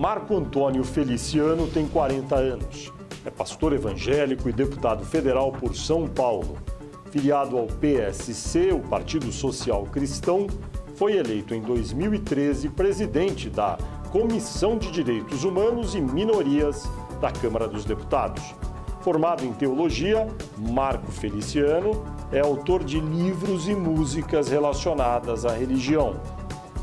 Marco Antônio Feliciano tem 40 anos. É pastor evangélico e deputado federal por São Paulo. Filiado ao PSC, o Partido Social Cristão, foi eleito em 2013 presidente da Comissão de Direitos Humanos e Minorias da Câmara dos Deputados. Formado em teologia, Marco Feliciano é autor de livros e músicas relacionadas à religião.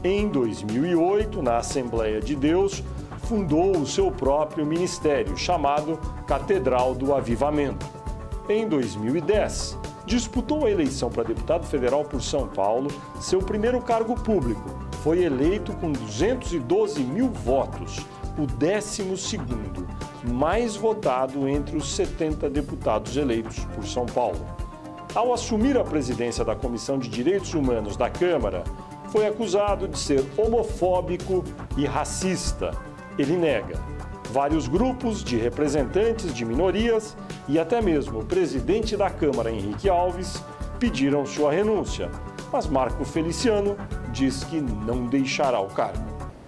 Em 2008, na Assembleia de Deus, fundou o seu próprio ministério, chamado Catedral do Avivamento. Em 2010, disputou a eleição para deputado federal por São Paulo, seu primeiro cargo público. Foi eleito com 212 mil votos, o 12º mais votado entre os 70 deputados eleitos por São Paulo. Ao assumir a presidência da Comissão de Direitos Humanos da Câmara, foi acusado de ser homofóbico e racista. Ele nega. Vários grupos de representantes de minorias e até mesmo o presidente da Câmara, Henrique Alves, pediram sua renúncia. Mas Marco Feliciano diz que não deixará o cargo.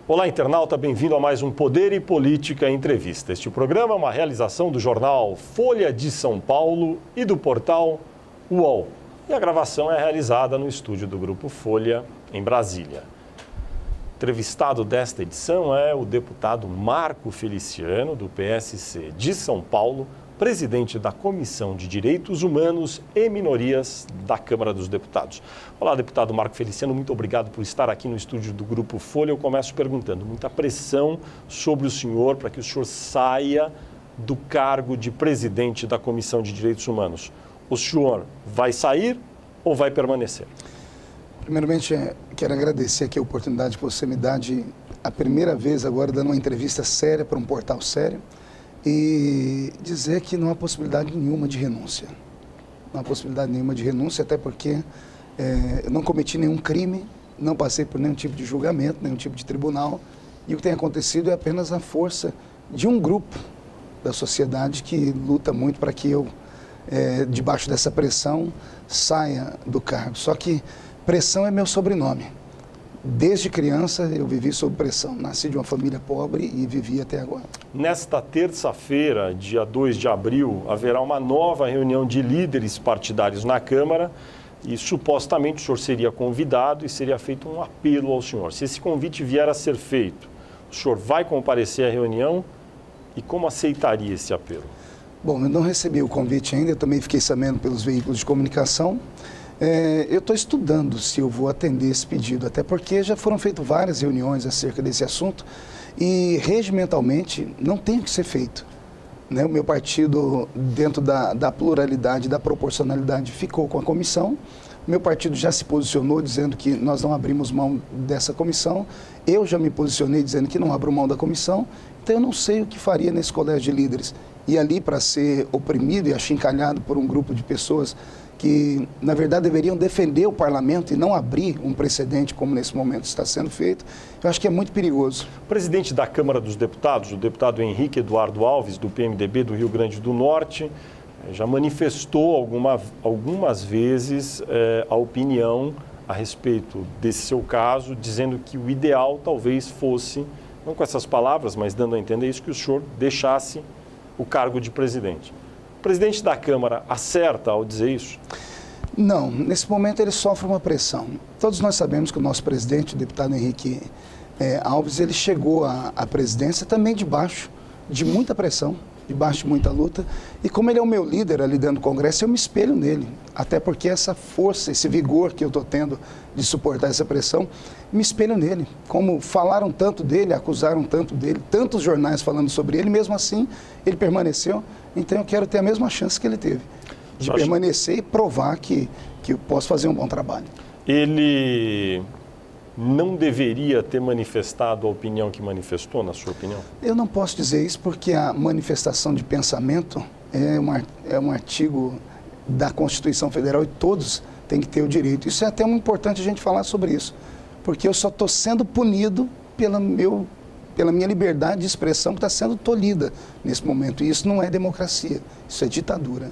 Olá, internauta, bem-vindo a mais um Poder e Política Entrevista. Este programa é uma realização do jornal Folha de São Paulo e do portal UOL. E a gravação é realizada no estúdio do Grupo Folha, em Brasília. O entrevistado desta edição é o deputado Marco Feliciano, do PSC de São Paulo, presidente da Comissão de Direitos Humanos e Minorias da Câmara dos Deputados. Olá, deputado Marco Feliciano, muito obrigado por estar aqui no estúdio do Grupo Folha. Eu começo perguntando, muita pressão sobre o senhor para que o senhor saia do cargo de presidente da Comissão de Direitos Humanos. O senhor vai sair ou vai permanecer? Primeiramente, quero agradecer aqui a oportunidade que você me dá de, a primeira vez agora, dando uma entrevista séria para um portal sério e dizer que não há possibilidade nenhuma de renúncia. Não há possibilidade nenhuma de renúncia, até porque eu não cometi nenhum crime, não passei por nenhum tipo de julgamento, nenhum tipo de tribunal, e o que tem acontecido é apenas a força de um grupo da sociedade que luta muito para que eu, debaixo dessa pressão, saia do cargo. Só que pressão é meu sobrenome. Desde criança eu vivi sob pressão. Nasci de uma família pobre e vivi até agora. Nesta terça-feira, dia 2 de abril, haverá uma nova reunião de líderes partidários na Câmara e supostamente o senhor seria convidado e seria feito um apelo ao senhor. Se esse convite vier a ser feito, o senhor vai comparecer à reunião e como aceitaria esse apelo? Bom, eu não recebi o convite ainda, eu também fiquei sabendo pelos veículos de comunicação. Eu estou estudando se eu vou atender esse pedido, até porque já foram feitas várias reuniões acerca desse assunto e regimentalmente não tem o que ser feito. O meu partido, dentro da pluralidade, da proporcionalidade, ficou com a comissão. O meu partido já se posicionou dizendo que nós não abrimos mão dessa comissão. Eu já me posicionei dizendo que não abro mão da comissão. Então eu não sei o que faria nesse colégio de líderes. E ali para ser oprimido e achincalhado por um grupo de pessoas que, na verdade, deveriam defender o parlamento e não abrir um precedente como nesse momento está sendo feito, eu acho que é muito perigoso. O presidente da Câmara dos Deputados, o deputado Henrique Eduardo Alves, do PMDB do Rio Grande do Norte, já manifestou algumas vezes a opinião a respeito desse seu caso, dizendo que o ideal talvez fosse, não com essas palavras, mas dando a entender isso, que o senhor deixasse o cargo de presidente. O presidente da Câmara acerta ao dizer isso? Não, nesse momento ele sofre uma pressão. Todos nós sabemos que o nosso presidente, o deputado Henrique Alves, ele chegou à presidência também debaixo de muita pressão, debaixo de muita luta. E como ele é o meu líder ali dentro do Congresso, eu me espelho nele. Até porque essa força, esse vigor que eu estou tendo de suportar essa pressão, me espelho nele. Como falaram tanto dele, acusaram tanto dele, tantos jornais falando sobre ele, mesmo assim ele permaneceu. Então eu quero ter a mesma chance que ele teve, de permanecer e provar que eu posso fazer um bom trabalho. Ele não deveria ter manifestado a opinião que manifestou, na sua opinião? Eu não posso dizer isso porque a manifestação de pensamento é um artigo da Constituição Federal e todos têm que ter o direito. Isso é até muito importante a gente falar sobre isso, porque eu só estou sendo punido pela minha liberdade de expressão que está sendo tolhida nesse momento. E isso não é democracia, isso é ditadura.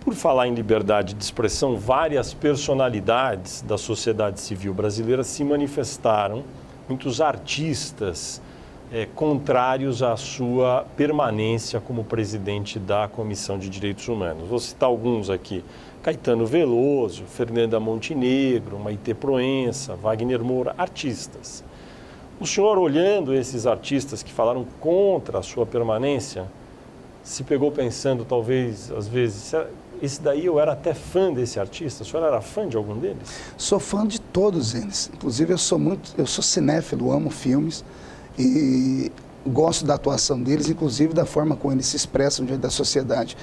Por falar em liberdade de expressão, várias personalidades da sociedade civil brasileira se manifestaram, muitos artistas contrários à sua permanência como presidente da Comissão de Direitos Humanos. Vou citar alguns aqui: Caetano Veloso, Fernanda Montenegro, Maite Proença, Wagner Moura, artistas. O senhor, olhando esses artistas que falaram contra a sua permanência, se pegou pensando, talvez, às vezes, esse daí eu era até fã desse artista? O senhor era fã de algum deles? Sou fã de todos eles. Inclusive, eu sou cinéfilo, amo filmes e gosto da atuação deles, inclusive da forma como eles se expressam diante da sociedade.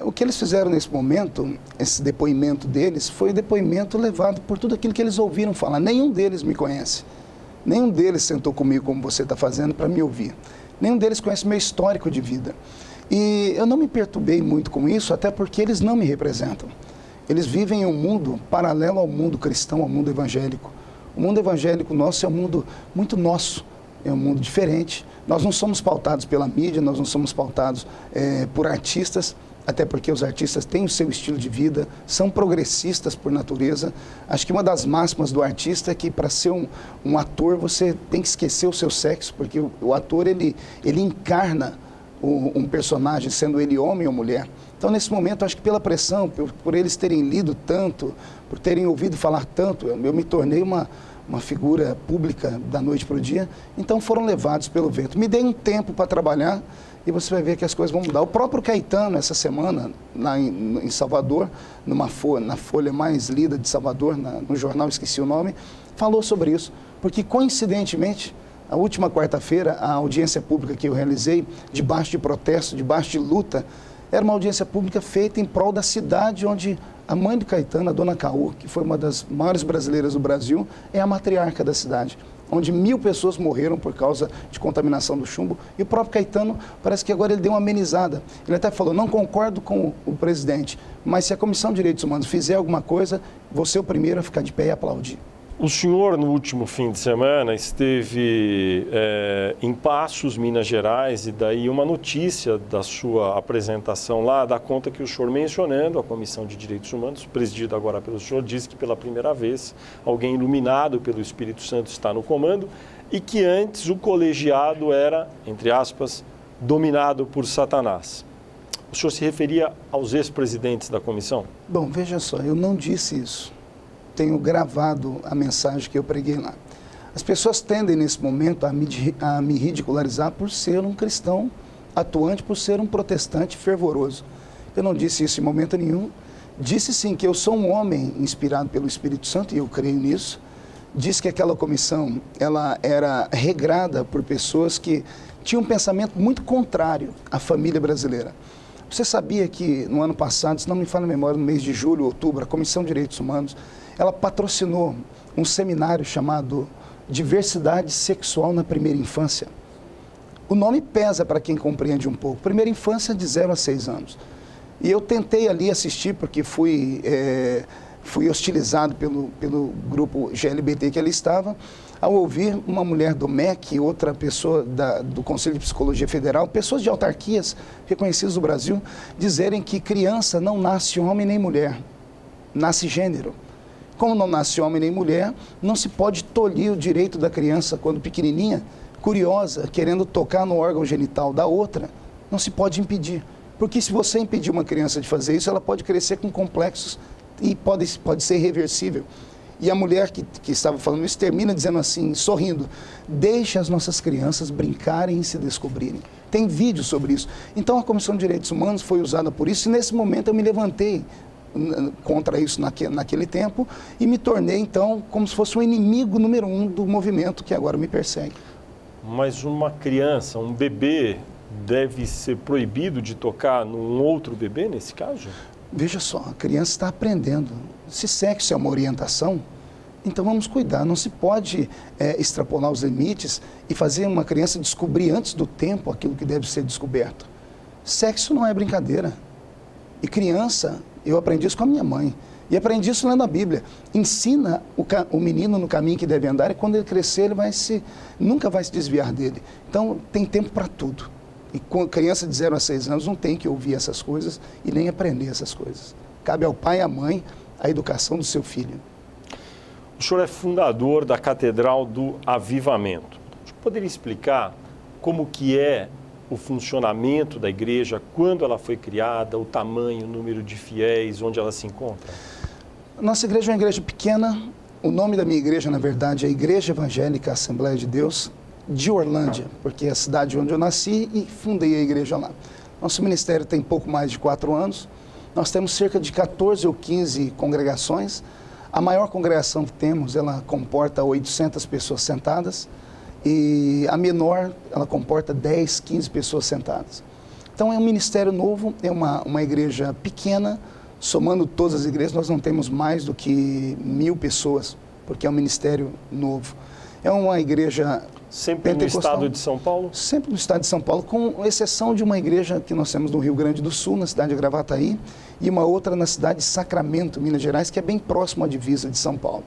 O que eles fizeram nesse momento, esse depoimento deles, foi um depoimento levado por tudo aquilo que eles ouviram falar. Nenhum deles me conhece. Nenhum deles sentou comigo como você está fazendo para me ouvir. Nenhum deles conhece meu histórico de vida. E eu não me perturbei muito com isso, até porque eles não me representam. Eles vivem em um mundo paralelo ao mundo cristão, ao mundo evangélico. O mundo evangélico nosso é um mundo muito nosso, é um mundo diferente. Nós não somos pautados pela mídia, nós não somos pautados por artistas, até porque os artistas têm o seu estilo de vida, são progressistas por natureza. Acho que uma das máximas do artista é que para ser um ator você tem que esquecer o seu sexo, porque o ator ele encarna um personagem, sendo ele homem ou mulher. Então, nesse momento, acho que pela pressão, por eles terem lido tanto, por terem ouvido falar tanto, eu me tornei uma figura pública da noite para o dia, então foram levados pelo vento. Me dei um tempo para trabalhar e você vai ver que as coisas vão mudar. O próprio Caetano, essa semana, lá em Salvador, na folha mais lida de Salvador, no jornal, esqueci o nome, falou sobre isso, porque coincidentemente, a última quarta-feira, a audiência pública que eu realizei, debaixo de protesto, debaixo de luta, era uma audiência pública feita em prol da cidade onde a mãe do Caetano, a dona Caú, que foi uma das maiores brasileiras do Brasil, é a matriarca da cidade, onde 1000 pessoas morreram por causa de contaminação do chumbo. E o próprio Caetano, parece que agora ele deu uma amenizada. Ele até falou, não concordo com o presidente, mas se a Comissão de Direitos Humanos fizer alguma coisa, vou ser o primeiro a ficar de pé e aplaudir. O senhor, no último fim de semana, esteve em Passos, Minas Gerais, e daí uma notícia da sua apresentação lá dá conta que o senhor, mencionando a Comissão de Direitos Humanos, presidida agora pelo senhor, disse que pela primeira vez alguém iluminado pelo Espírito Santo está no comando e que antes o colegiado era, entre aspas, dominado por Satanás. O senhor se referia aos ex-presidentes da comissão? Bom, veja só, eu não disse isso. Tenho gravado a mensagem que eu preguei lá. As pessoas tendem nesse momento a me ridicularizar por ser um cristão atuante, por ser um protestante fervoroso. Eu não disse isso em momento nenhum. Disse sim que eu sou um homem inspirado pelo Espírito Santo e eu creio nisso. Disse que aquela comissão ela era regrada por pessoas que tinham um pensamento muito contrário à família brasileira. Você sabia que no ano passado, se não me falha a memória, no mês de julho, outubro, a Comissão de Direitos Humanos ela patrocinou um seminário chamado Diversidade Sexual na Primeira Infância. O nome pesa para quem compreende um pouco. Primeira infância de 0 a 6 anos. E eu tentei ali assistir, porque fui hostilizado pelo grupo GLBT que ali estava, ao ouvir uma mulher do MEC, outra pessoa do Conselho de Psicologia Federal, pessoas de autarquias reconhecidas do Brasil, dizerem que criança não nasce homem nem mulher, nasce gênero. Como não nasce homem nem mulher, não se pode tolir o direito da criança quando pequenininha, curiosa, querendo tocar no órgão genital da outra, não se pode impedir. Porque se você impedir uma criança de fazer isso, ela pode crescer com complexos e pode ser irreversível. E a mulher que estava falando isso termina dizendo assim, sorrindo, deixe as nossas crianças brincarem e se descobrirem. Tem vídeo sobre isso. Então a Comissão de Direitos Humanos foi usada por isso e nesse momento eu me levantei contra isso naquele tempo e me tornei então como se fosse o inimigo número 1 do movimento que agora me persegue. Mas uma criança, um bebê, deve ser proibido de tocar num outro bebê nesse caso? Veja só, a criança está aprendendo. Se sexo é uma orientação, então vamos cuidar. Não se pode extrapolar os limites e fazer uma criança descobrir antes do tempo aquilo que deve ser descoberto. Sexo não é brincadeira. E criança, eu aprendi isso com a minha mãe. E aprendi isso lendo a Bíblia. Ensina o menino no caminho que deve andar e quando ele crescer, ele nunca vai se desviar dele. Então, tem tempo para tudo. E com criança de 0 a 6 anos não tem que ouvir essas coisas e nem aprender essas coisas. Cabe ao pai e à mãe a educação do seu filho. O senhor é fundador da Catedral do Avivamento. poderia explicar como que é o funcionamento da igreja, quando ela foi criada, o tamanho, o número de fiéis, onde ela se encontra? Nossa igreja é uma igreja pequena. O nome da minha igreja, na verdade, é Igreja Evangélica Assembleia de Deus de Orlândia, porque é a cidade onde eu nasci e fundei a igreja lá. Nosso ministério tem pouco mais de 4 anos. Nós temos cerca de 14 ou 15 congregações. A maior congregação que temos, ela comporta 800 pessoas sentadas, e a menor, ela comporta 10, 15 pessoas sentadas. Então é um ministério novo, é uma igreja pequena. Somando todas as igrejas, nós não temos mais do que 1000 pessoas, porque é um ministério novo. É uma igreja sempre no estado de São Paulo? Sempre no estado de São Paulo, com exceção de uma igreja que nós temos no Rio Grande do Sul, na cidade de Gravataí, e uma outra na cidade de Sacramento, Minas Gerais, que é bem próximo à divisa de São Paulo.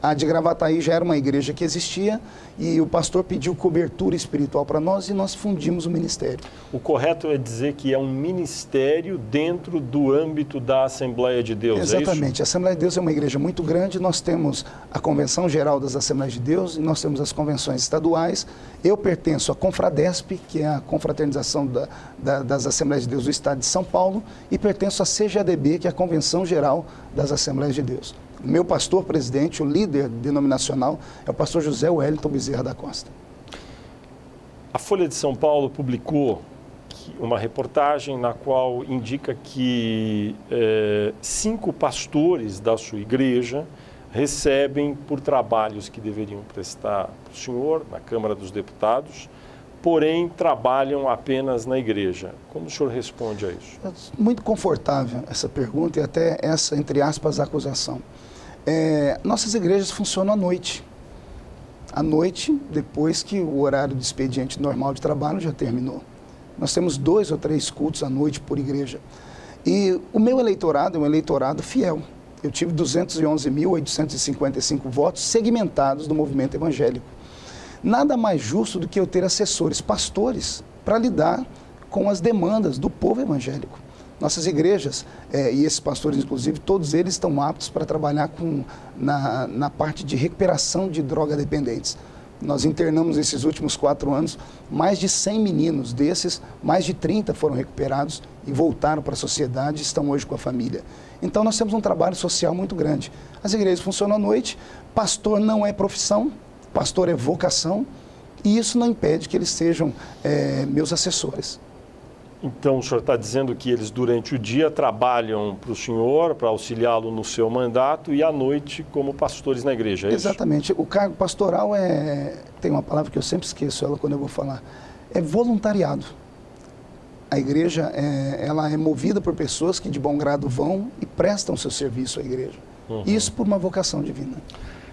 A de Gravataí já era uma igreja que existia e o pastor pediu cobertura espiritual para nós e nós fundimos o ministério. O correto é dizer que é um ministério dentro do âmbito da Assembleia de Deus, exatamente. É isso? A Assembleia de Deus é uma igreja muito grande. Nós temos a Convenção Geral das Assembleias de Deus e nós temos as convenções estaduais. Eu pertenço à Confradesp, que é a confraternização das Assembleias de Deus do Estado de São Paulo, e pertenço à CGADB, que é a Convenção Geral das Assembleias de Deus. Meu pastor presidente, o líder denominacional, é o pastor José Wellington Bezerra da Costa. A Folha de São Paulo publicou uma reportagem na qual indica que 5 pastores da sua igreja recebem por trabalhos que deveriam prestar para o senhor, na Câmara dos Deputados, porém trabalham apenas na igreja. Como o senhor responde a isso? Muito confortável essa pergunta e até essa, entre aspas, acusação. Nossas igrejas funcionam à noite. À noite, depois que o horário de expediente normal de trabalho já terminou. Nós temos 2 ou 3 cultos à noite por igreja. E o meu eleitorado é um eleitorado fiel. Eu tive 211.855 votos segmentados do movimento evangélico. Nada mais justo do que eu ter assessores, pastores, para lidar com as demandas do povo evangélico. Nossas igrejas, e esses pastores, inclusive, todos eles estão aptos para trabalhar na parte de recuperação de droga-dependentes. Nós internamos esses últimos 4 anos mais de 100 meninos. Desses, mais de 30 foram recuperados e voltaram para a sociedade e estão hoje com a família. Então, nós temos um trabalho social muito grande. As igrejas funcionam à noite, pastor não é profissão, pastor é vocação, e isso não impede que eles sejam meus assessores. Então, o senhor está dizendo que eles, durante o dia, trabalham para o senhor, para auxiliá-lo no seu mandato, e à noite como pastores na igreja, é isso? Exatamente. O cargo pastoral tem uma palavra que eu sempre esqueço ela quando eu vou falar, é voluntariado. A igreja, ela é movida por pessoas que de bom grado vão e prestam seu serviço à igreja. Isso por uma vocação divina.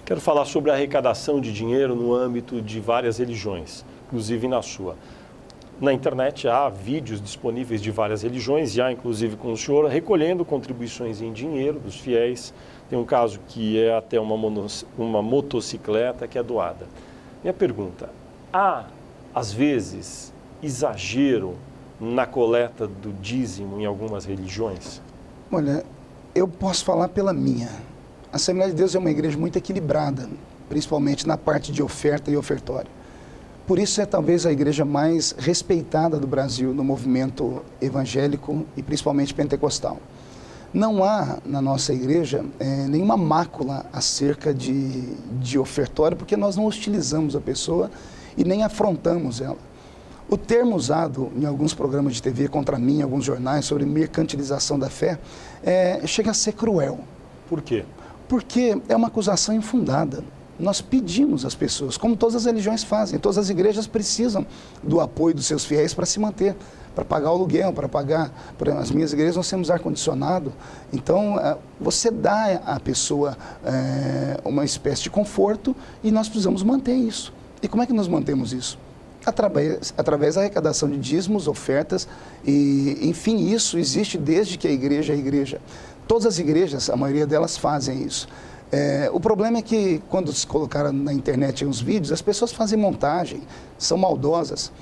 Quero falar sobre a arrecadação de dinheiro no âmbito de várias religiões, inclusive na sua. Na internet há vídeos disponíveis de várias religiões, já inclusive com o senhor, recolhendo contribuições em dinheiro dos fiéis. Tem um caso que é até uma motocicleta que é doada. Minha pergunta, há, às vezes, exagero na coleta do dízimo em algumas religiões? Olha, eu posso falar pela minha. A Assembleia de Deus é uma igreja muito equilibrada, principalmente na parte de oferta e ofertório. Por isso é talvez a igreja mais respeitada do Brasil no movimento evangélico e principalmente pentecostal. Não há na nossa igreja nenhuma mácula acerca de ofertório, porque nós não hostilizamos a pessoa e nem afrontamos ela. O termo usado em alguns programas de TV contra mim, em alguns jornais, sobre mercantilização da fé, chega a ser cruel. Por quê? Porque é uma acusação infundada. Nós pedimos às pessoas, como todas as religiões fazem, todas as igrejas precisam do apoio dos seus fiéis para se manter, para pagar o aluguel, para pagar. As minhas igrejas nós temos ar-condicionado, então você dá à pessoa uma espécie de conforto e nós precisamos manter isso. E como é que nós mantemos isso? Através da arrecadação de dízimos, ofertas, e enfim, isso existe desde que a igreja é igreja. Todas as igrejas, a maioria delas fazem isso. O problema é que quando se colocaram na internet uns vídeos, as pessoas fazem montagem, são maldosas.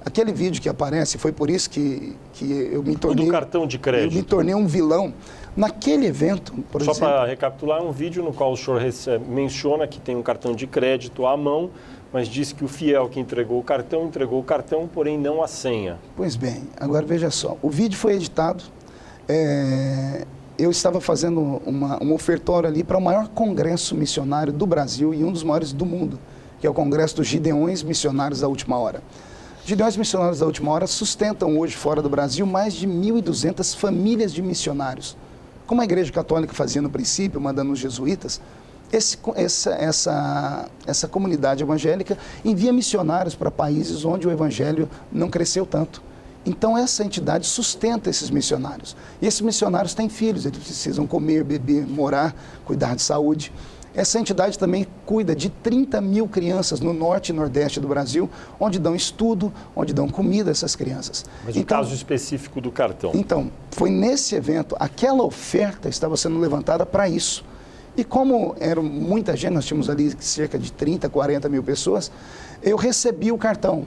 Aquele vídeo que aparece, foi por isso que eu me tornei... do cartão de crédito. Eu me tornei um vilão. Naquele evento, por exemplo... Só para recapitular, é um vídeo no qual o senhor menciona que tem um cartão de crédito à mão, mas diz que o fiel que entregou o cartão, porém não a senha. Pois bem, agora veja só, o vídeo foi editado, eu estava fazendo um ofertório ali para o maior congresso missionário do Brasil e um dos maiores do mundo, que é o Congresso dos Gideões Missionários da Última Hora. Gideões Missionários da Última Hora sustentam hoje, fora do Brasil, mais de 1.200 famílias de missionários. Como a Igreja Católica fazia no princípio, mandando os jesuítas, essa comunidade evangélica envia missionários para países onde o evangelho não cresceu tanto. Então essa entidade sustenta esses missionários. E esses missionários têm filhos, eles precisam comer, beber, morar, cuidar de saúde. Essa entidade também cuida de 30 mil crianças no norte e nordeste do Brasil, onde dão estudo, onde dão comida a essas crianças. Mas o caso específico do cartão? Então, foi nesse evento, aquela oferta estava sendo levantada para isso. E como era muita gente, nós tínhamos ali cerca de 30, 40 mil pessoas, eu recebi o cartão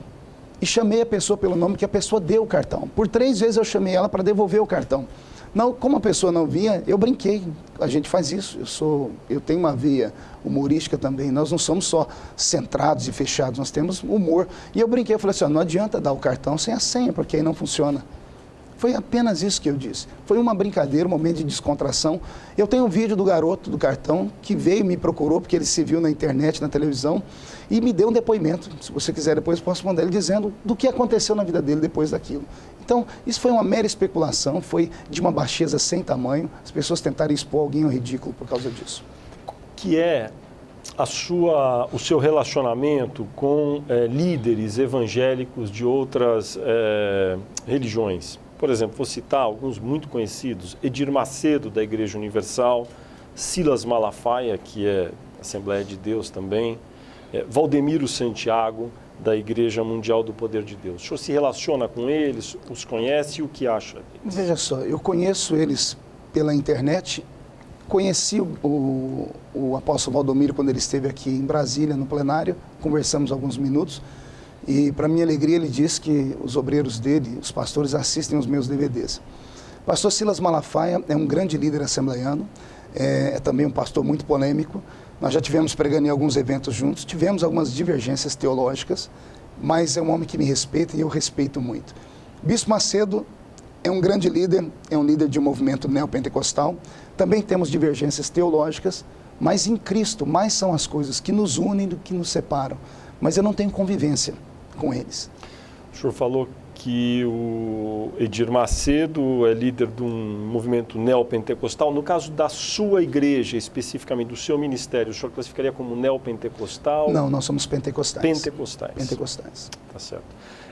e chamei a pessoa pelo nome que a pessoa deu o cartão. Por 3 vezes eu chamei ela para devolver o cartão. Não, como a pessoa não vinha, eu brinquei. A gente faz isso. Eu tenho uma veia humorística também. Nós não somos só centrados e fechados, nós temos humor. E eu brinquei, eu falei assim, não adianta dar o cartão sem a senha, porque aí não funciona. Foi apenas isso que eu disse. Foi uma brincadeira, um momento de descontração. Eu tenho um vídeo do garoto do cartão que veio e me procurou, porque ele se viu na internet, na televisão, e me deu um depoimento. Se você quiser, depois posso mandar ele dizendo do que aconteceu na vida dele depois daquilo. Então, isso foi uma mera especulação, foi de uma baixeza sem tamanho, as pessoas tentarem expor alguém ao ridículo por causa disso. Que é o seu relacionamento com líderes evangélicos de outras religiões? Por exemplo, vou citar alguns muito conhecidos: Edir Macedo, da Igreja Universal, Silas Malafaia, que é Assembleia de Deus também, Valdemiro Santiago, da Igreja Mundial do Poder de Deus. O senhor se relaciona com eles, os conhece e o que acha deles? Veja só, eu conheço eles pela internet, conheci o apóstolo Valdomiro quando ele esteve aqui em Brasília, no plenário, conversamos alguns minutos, e para minha alegria ele disse que os obreiros dele, os pastores, assistem os meus DVDs. O pastor Silas Malafaia é um grande líder assembleiano, é também um pastor muito polêmico. Nós já tivemos pregando em alguns eventos juntos, tivemos algumas divergências teológicas, mas é um homem que me respeita e eu respeito muito. Bispo Macedo é um grande líder, é um líder de um movimento neopentecostal. Também temos divergências teológicas, mas em Cristo mais são as coisas que nos unem do que nos separam. Mas eu não tenho convivência com eles. O senhor falou que o Edir Macedo é líder de um movimento neopentecostal. No caso da sua igreja, especificamente do seu ministério, o senhor classificaria como neopentecostal? Não, nós somos pentecostais. Pentecostais. Pentecostais. Tá certo.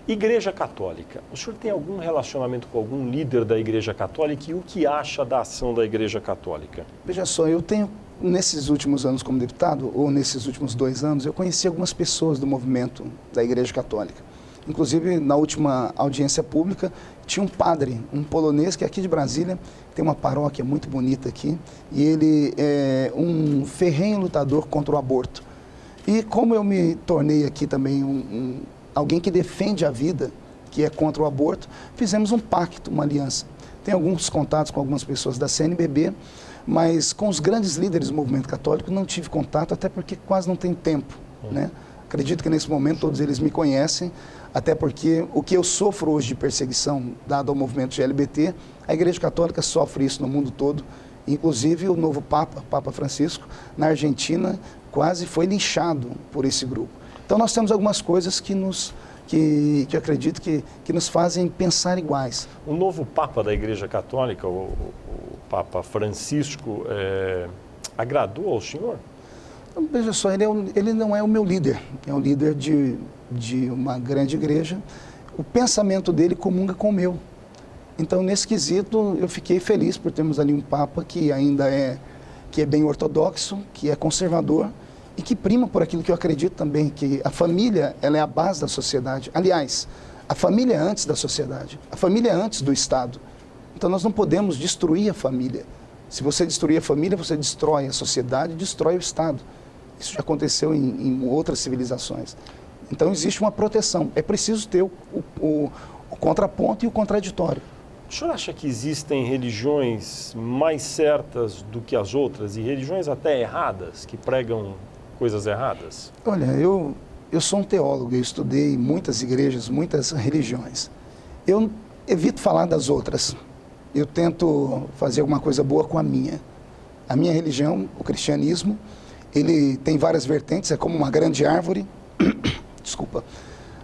Igreja Católica. O senhor tem algum relacionamento com algum líder da Igreja Católica e o que acha da ação da Igreja Católica? Veja só, eu tenho, nesses últimos anos como deputado, ou nesses últimos 2 anos, eu conheci algumas pessoas do movimento da Igreja Católica. Inclusive, na última audiência pública, tinha um padre, um polonês, que é aqui de Brasília, tem uma paróquia muito bonita aqui, e ele é um ferrenho lutador contra o aborto. E como eu me tornei aqui também alguém que defende a vida, que é contra o aborto, fizemos um pacto, uma aliança. Tenho alguns contatos com algumas pessoas da CNBB, mas com os grandes líderes do movimento católico não tive contato, até porque quase não tem tempo, né? Acredito que nesse momento todos eles me conhecem, até porque o que eu sofro hoje de perseguição dado ao movimento LGBT, a Igreja Católica sofre isso no mundo todo. Inclusive o novo Papa Francisco, na Argentina, quase foi linchado por esse grupo. Então nós temos algumas coisas que eu acredito que nos fazem pensar iguais. O novo Papa da Igreja Católica, o Papa Francisco, agradou ao senhor? Veja só, ele não é o meu líder, é um líder de uma grande igreja. O pensamento dele comunga com o meu. Então, nesse quesito, eu fiquei feliz por termos ali um Papa que ainda é bem ortodoxo, que é conservador e que prima por aquilo que eu acredito também, que a família ela é a base da sociedade. Aliás, a família é antes da sociedade, a família é antes do Estado. Então, nós não podemos destruir a família. Se você destruir a família, você destrói a sociedade, destrói o Estado. Isso já aconteceu em outras civilizações. Então existe uma proteção. É preciso ter o contraponto e o contraditório. O senhor acha que existem religiões mais certas do que as outras e religiões até erradas, que pregam coisas erradas? Olha, eu sou um teólogo, eu estudei muitas igrejas, muitas religiões. Eu evito falar das outras. Eu tento fazer alguma coisa boa com a minha. A minha religião, o cristianismo, ele tem várias vertentes, é como uma grande árvore. Desculpa.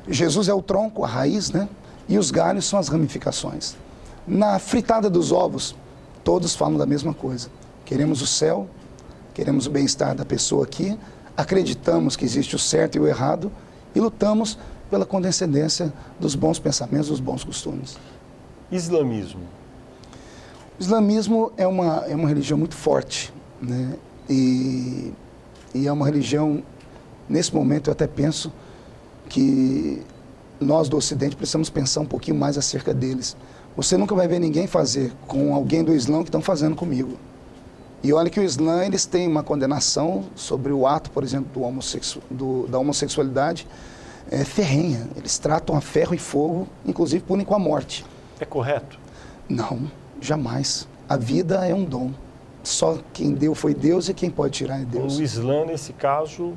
Jesus é o tronco, a raiz, né? E os galhos são as ramificações. Na fritada dos ovos, todos falam da mesma coisa. Queremos o céu, queremos o bem-estar da pessoa aqui, acreditamos que existe o certo e o errado e lutamos pela condescendência dos bons pensamentos, dos bons costumes. Islamismo. O islamismo é uma religião muito forte, né? E é uma religião, nesse momento eu até penso que nós do Ocidente precisamos pensar um pouquinho mais acerca deles. Você nunca vai ver ninguém fazer com alguém do Islã que estão fazendo comigo. E olha que o Islã, eles têm uma condenação sobre o ato, por exemplo, da homossexualidade ferrenha. Eles tratam a ferro e fogo, inclusive punem com a morte. É correto? Não, jamais. A vida é um dom. Só quem deu foi Deus e quem pode tirar é Deus. O Islã, nesse caso,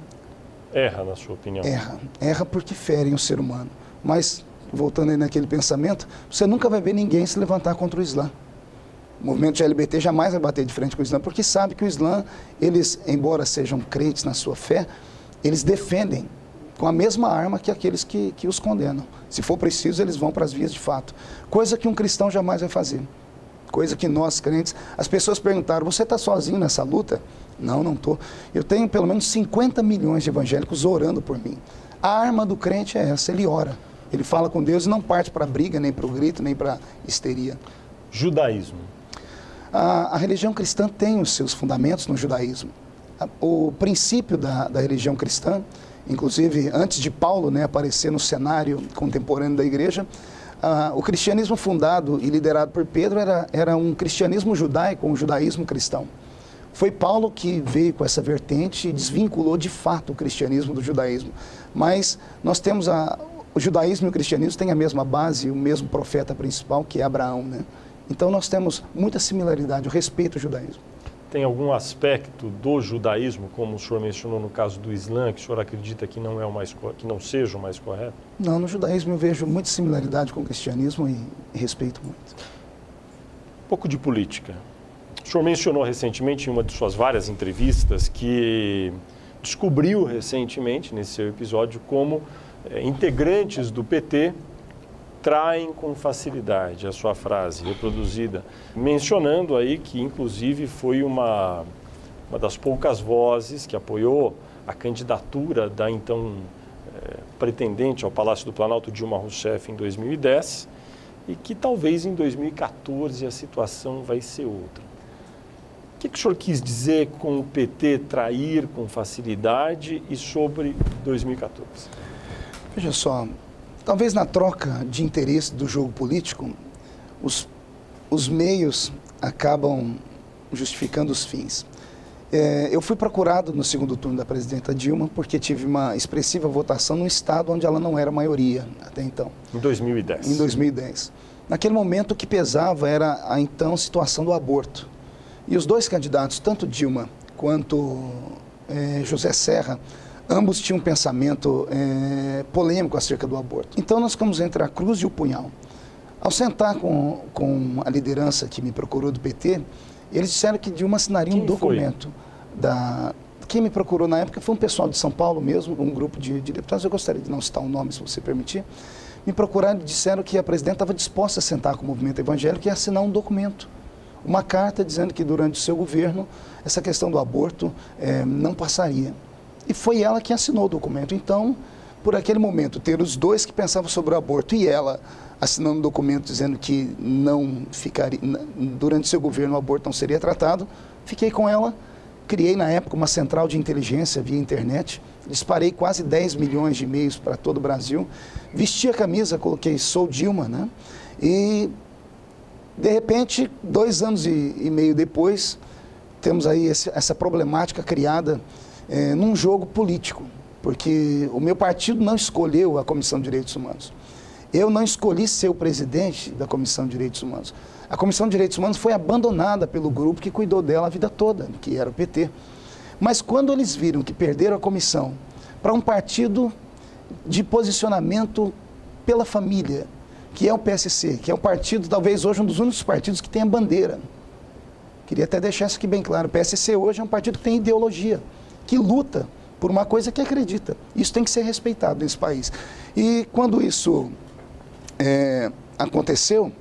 erra, na sua opinião? Erra porque ferem o ser humano. Mas, voltando aí naquele pensamento, você nunca vai ver ninguém se levantar contra o Islã. O movimento LGBT jamais vai bater de frente com o Islã, porque sabe que o Islã, eles, embora sejam crentes na sua fé, eles defendem com a mesma arma que aqueles que os condenam. Se for preciso, eles vão para as vias de fato. Coisa que um cristão jamais vai fazer. Coisa que nós, crentes... As pessoas perguntaram, você está sozinho nessa luta? Não, não estou. Eu tenho pelo menos 50 milhões de evangélicos orando por mim. A arma do crente é essa, ele ora. Ele fala com Deus e não parte para a briga, nem para o grito, nem para a histeria. Judaísmo. A religião cristã tem os seus fundamentos no judaísmo. O princípio da religião cristã, inclusive antes de Paulo, né, aparecer no cenário contemporâneo da igreja, o cristianismo fundado e liderado por Pedro era um cristianismo judaico, um judaísmo cristão. Foi Paulo que veio com essa vertente e desvinculou de fato o cristianismo do judaísmo. Mas nós temos o judaísmo e o cristianismo têm a mesma base, o mesmo profeta principal, que é Abraão, né? Então nós temos muita similaridade, o respeito ao judaísmo. Tem algum aspecto do judaísmo, como o senhor mencionou no caso do Islã, que o senhor acredita que não seja o mais correto? Não, no judaísmo eu vejo muita similaridade com o cristianismo e respeito muito. Um pouco de política. O senhor mencionou recentemente em uma de suas várias entrevistas que descobriu recentemente, nesse seu episódio, como integrantes do PT traem com facilidade, a sua frase reproduzida, mencionando aí que inclusive foi uma das poucas vozes que apoiou a candidatura da então pretendente ao Palácio do Planalto, Dilma Rousseff, em 2010, e que talvez em 2014 a situação vai ser outra. O que o senhor quis dizer com o PT trair com facilidade e sobre 2014? Veja só, talvez na troca de interesse do jogo político, os meios acabam justificando os fins. Eu fui procurado no segundo turno da presidenta Dilma porque tive uma expressiva votação no estado onde ela não era maioria até então. Em 2010. Em 2010. Naquele momento o que pesava era a então situação do aborto. E os dois candidatos, tanto Dilma quanto José Serra, ambos tinham um pensamento polêmico acerca do aborto. Então nós ficamos entre a cruz e o punhal. Ao sentar com a liderança que me procurou do PT, eles disseram que Dilma assinaria um documento. Quem me procurou na época foi um pessoal de São Paulo mesmo, um grupo de deputados, eu gostaria de não citar o nome, se você permitir. Me procuraram e disseram que a presidenta estava disposta a sentar com o movimento evangélico e assinar um documento. Uma carta dizendo que durante o seu governo essa questão do aborto não passaria. E foi ela que assinou o documento. Então, por aquele momento, ter os dois que pensavam sobre o aborto e ela assinando um documento dizendo que não ficaria, durante seu governo o aborto não seria tratado, fiquei com ela, criei na época uma central de inteligência via internet, disparei quase 10 milhões de e-mails para todo o Brasil, vesti a camisa, coloquei "Sou Dilma", né? E, de repente, 2 anos e meio depois, temos aí essa problemática criada num jogo político, porque o meu partido não escolheu a Comissão de Direitos Humanos. Eu não escolhi ser o presidente da Comissão de Direitos Humanos. A Comissão de Direitos Humanos foi abandonada pelo grupo que cuidou dela a vida toda, que era o PT. Mas quando eles viram que perderam a comissão para um partido de posicionamento pela família, que é o PSC, que é um partido, talvez hoje um dos únicos partidos que tem a bandeira. Queria até deixar isso aqui bem claro. O PSC hoje é um partido que tem ideologia, que luta por uma coisa que acredita. Isso tem que ser respeitado nesse país. E quando isso aconteceu,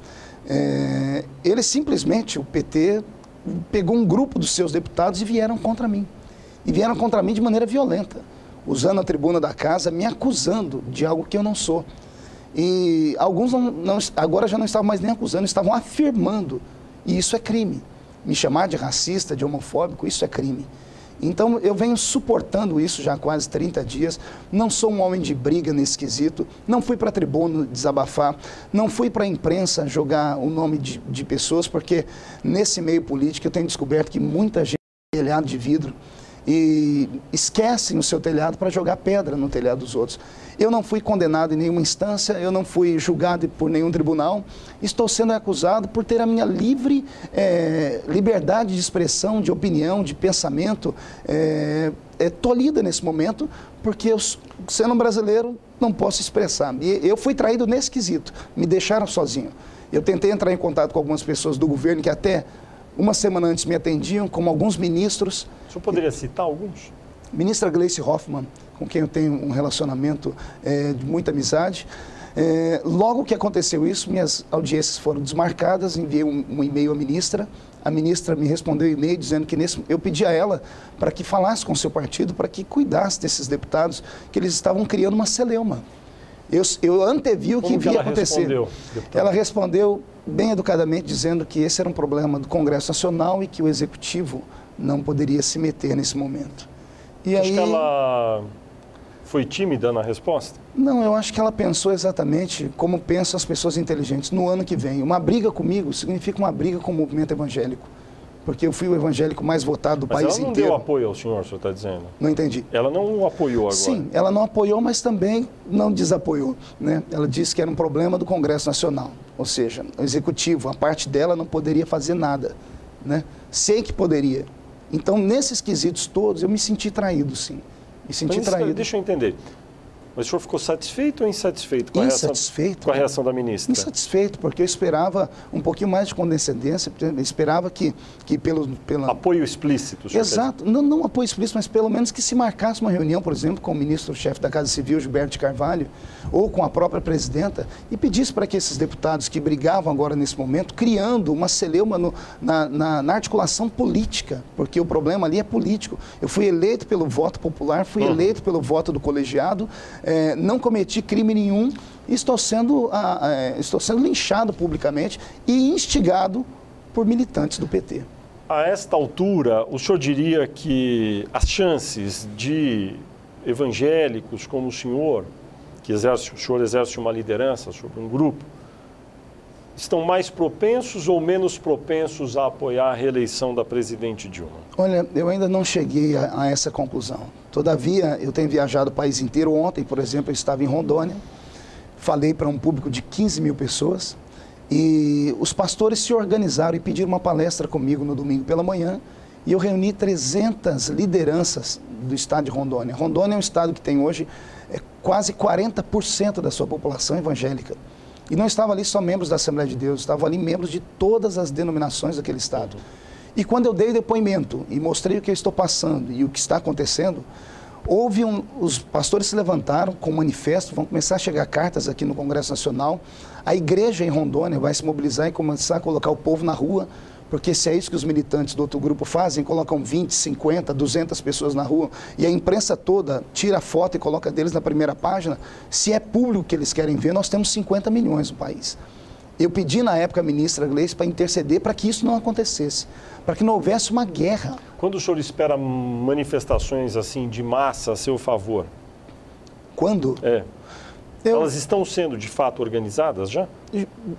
ele simplesmente, o PT, pegou um grupo dos seus deputados e vieram contra mim. E vieram contra mim de maneira violenta, usando a tribuna da casa, me acusando de algo que eu não sou. E alguns agora já não estavam mais nem acusando, estavam afirmando. E isso é crime. Me chamar de racista, de homofóbico, isso é crime. Então, eu venho suportando isso já há quase 30 dias, não sou um homem de briga nesse quesito, não fui para a tribuna desabafar, não fui para a imprensa jogar o nome de pessoas, porque nesse meio político eu tenho descoberto que muita gente tem telhado de vidro e esquecem o seu telhado para jogar pedra no telhado dos outros. Eu não fui condenado em nenhuma instância, eu não fui julgado por nenhum tribunal, estou sendo acusado por ter a minha liberdade de expressão, de opinião, de pensamento tolhida nesse momento, porque eu, sendo um brasileiro, não posso expressar. E eu fui traído nesse quesito, me deixaram sozinho. Eu tentei entrar em contato com algumas pessoas do governo que até uma semana antes me atendiam, como alguns ministros. O senhor poderia citar alguns? Ministra Gleice Hoffmann, com quem eu tenho um relacionamento de muita amizade. Logo que aconteceu isso, minhas audiências foram desmarcadas, enviei um e-mail à ministra. A ministra me respondeu e-mail dizendo que eu pedi a ela para que falasse com o seu partido, para que cuidasse desses deputados, que eles estavam criando uma celeuma. Eu antevi o que ia acontecer. Ela respondeu bem educadamente, dizendo que esse era um problema do Congresso Nacional e que o Executivo não poderia se meter nesse momento. E Acho que ela foi tímida na resposta? Não, eu acho que ela pensou exatamente como pensam as pessoas inteligentes. No ano que vem, uma briga comigo significa uma briga com o movimento evangélico. Porque eu fui o evangélico mais votado do país inteiro. Mas ela não deu apoio ao senhor, o senhor está dizendo? Não entendi. Ela não o apoiou agora? Sim, ela não apoiou, mas também não desapoiou, né? Ela disse que era um problema do Congresso Nacional. Ou seja, o Executivo, a parte dela não poderia fazer nada, né? Sei que poderia. Então, nesses quesitos todos, eu me senti traído, sim. Me senti traído. Deixa eu entender. Mas o senhor ficou satisfeito ou insatisfeito com a reação da ministra? Insatisfeito, porque eu esperava um pouquinho mais de condescendência, eu esperava que pelo... Apoio explícito, senhor. Exato, não apoio explícito, mas pelo menos que se marcasse uma reunião, por exemplo, com o ministro-chefe da Casa Civil, Gilberto de Carvalho, ou com a própria presidenta, e pedisse para que esses deputados que brigavam agora nesse momento, criando uma celeuma na articulação política, porque o problema ali é político. Eu fui eleito pelo voto popular, fui eleito pelo voto do colegiado, não cometi crime nenhum e estou sendo linchado publicamente e instigado por militantes do PT. A esta altura, o senhor diria que as chances de evangélicos como o senhor exerce uma liderança sobre um grupo, estão mais propensos ou menos propensos a apoiar a reeleição da presidente Dilma? Olha, eu ainda não cheguei a essa conclusão. Todavia, eu tenho viajado o país inteiro. Ontem, por exemplo, eu estava em Rondônia, falei para um público de 15 mil pessoas e os pastores se organizaram e pediram uma palestra comigo no domingo pela manhã e eu reuni 300 lideranças do estado de Rondônia. Rondônia é um estado que tem hoje quase 40% da sua população evangélica. E não estavam ali só membros da Assembleia de Deus, estavam ali membros de todas as denominações daquele estado. E quando eu dei o depoimento e mostrei o que eu estou passando e o que está acontecendo, os pastores se levantaram com um manifesto, vão começar a chegar cartas aqui no Congresso Nacional. A igreja em Rondônia vai se mobilizar e começar a colocar o povo na rua, porque se é isso que os militantes do outro grupo fazem, colocam 20, 50, 200 pessoas na rua e a imprensa toda tira a foto e coloca deles na primeira página, se é público que eles querem ver, nós temos 50 milhões no país. Eu pedi na época a ministra Gleice para interceder para que isso não acontecesse, para que não houvesse uma guerra. Quando o senhor espera manifestações assim de massa a seu favor? Quando? Elas estão sendo, de fato, organizadas já?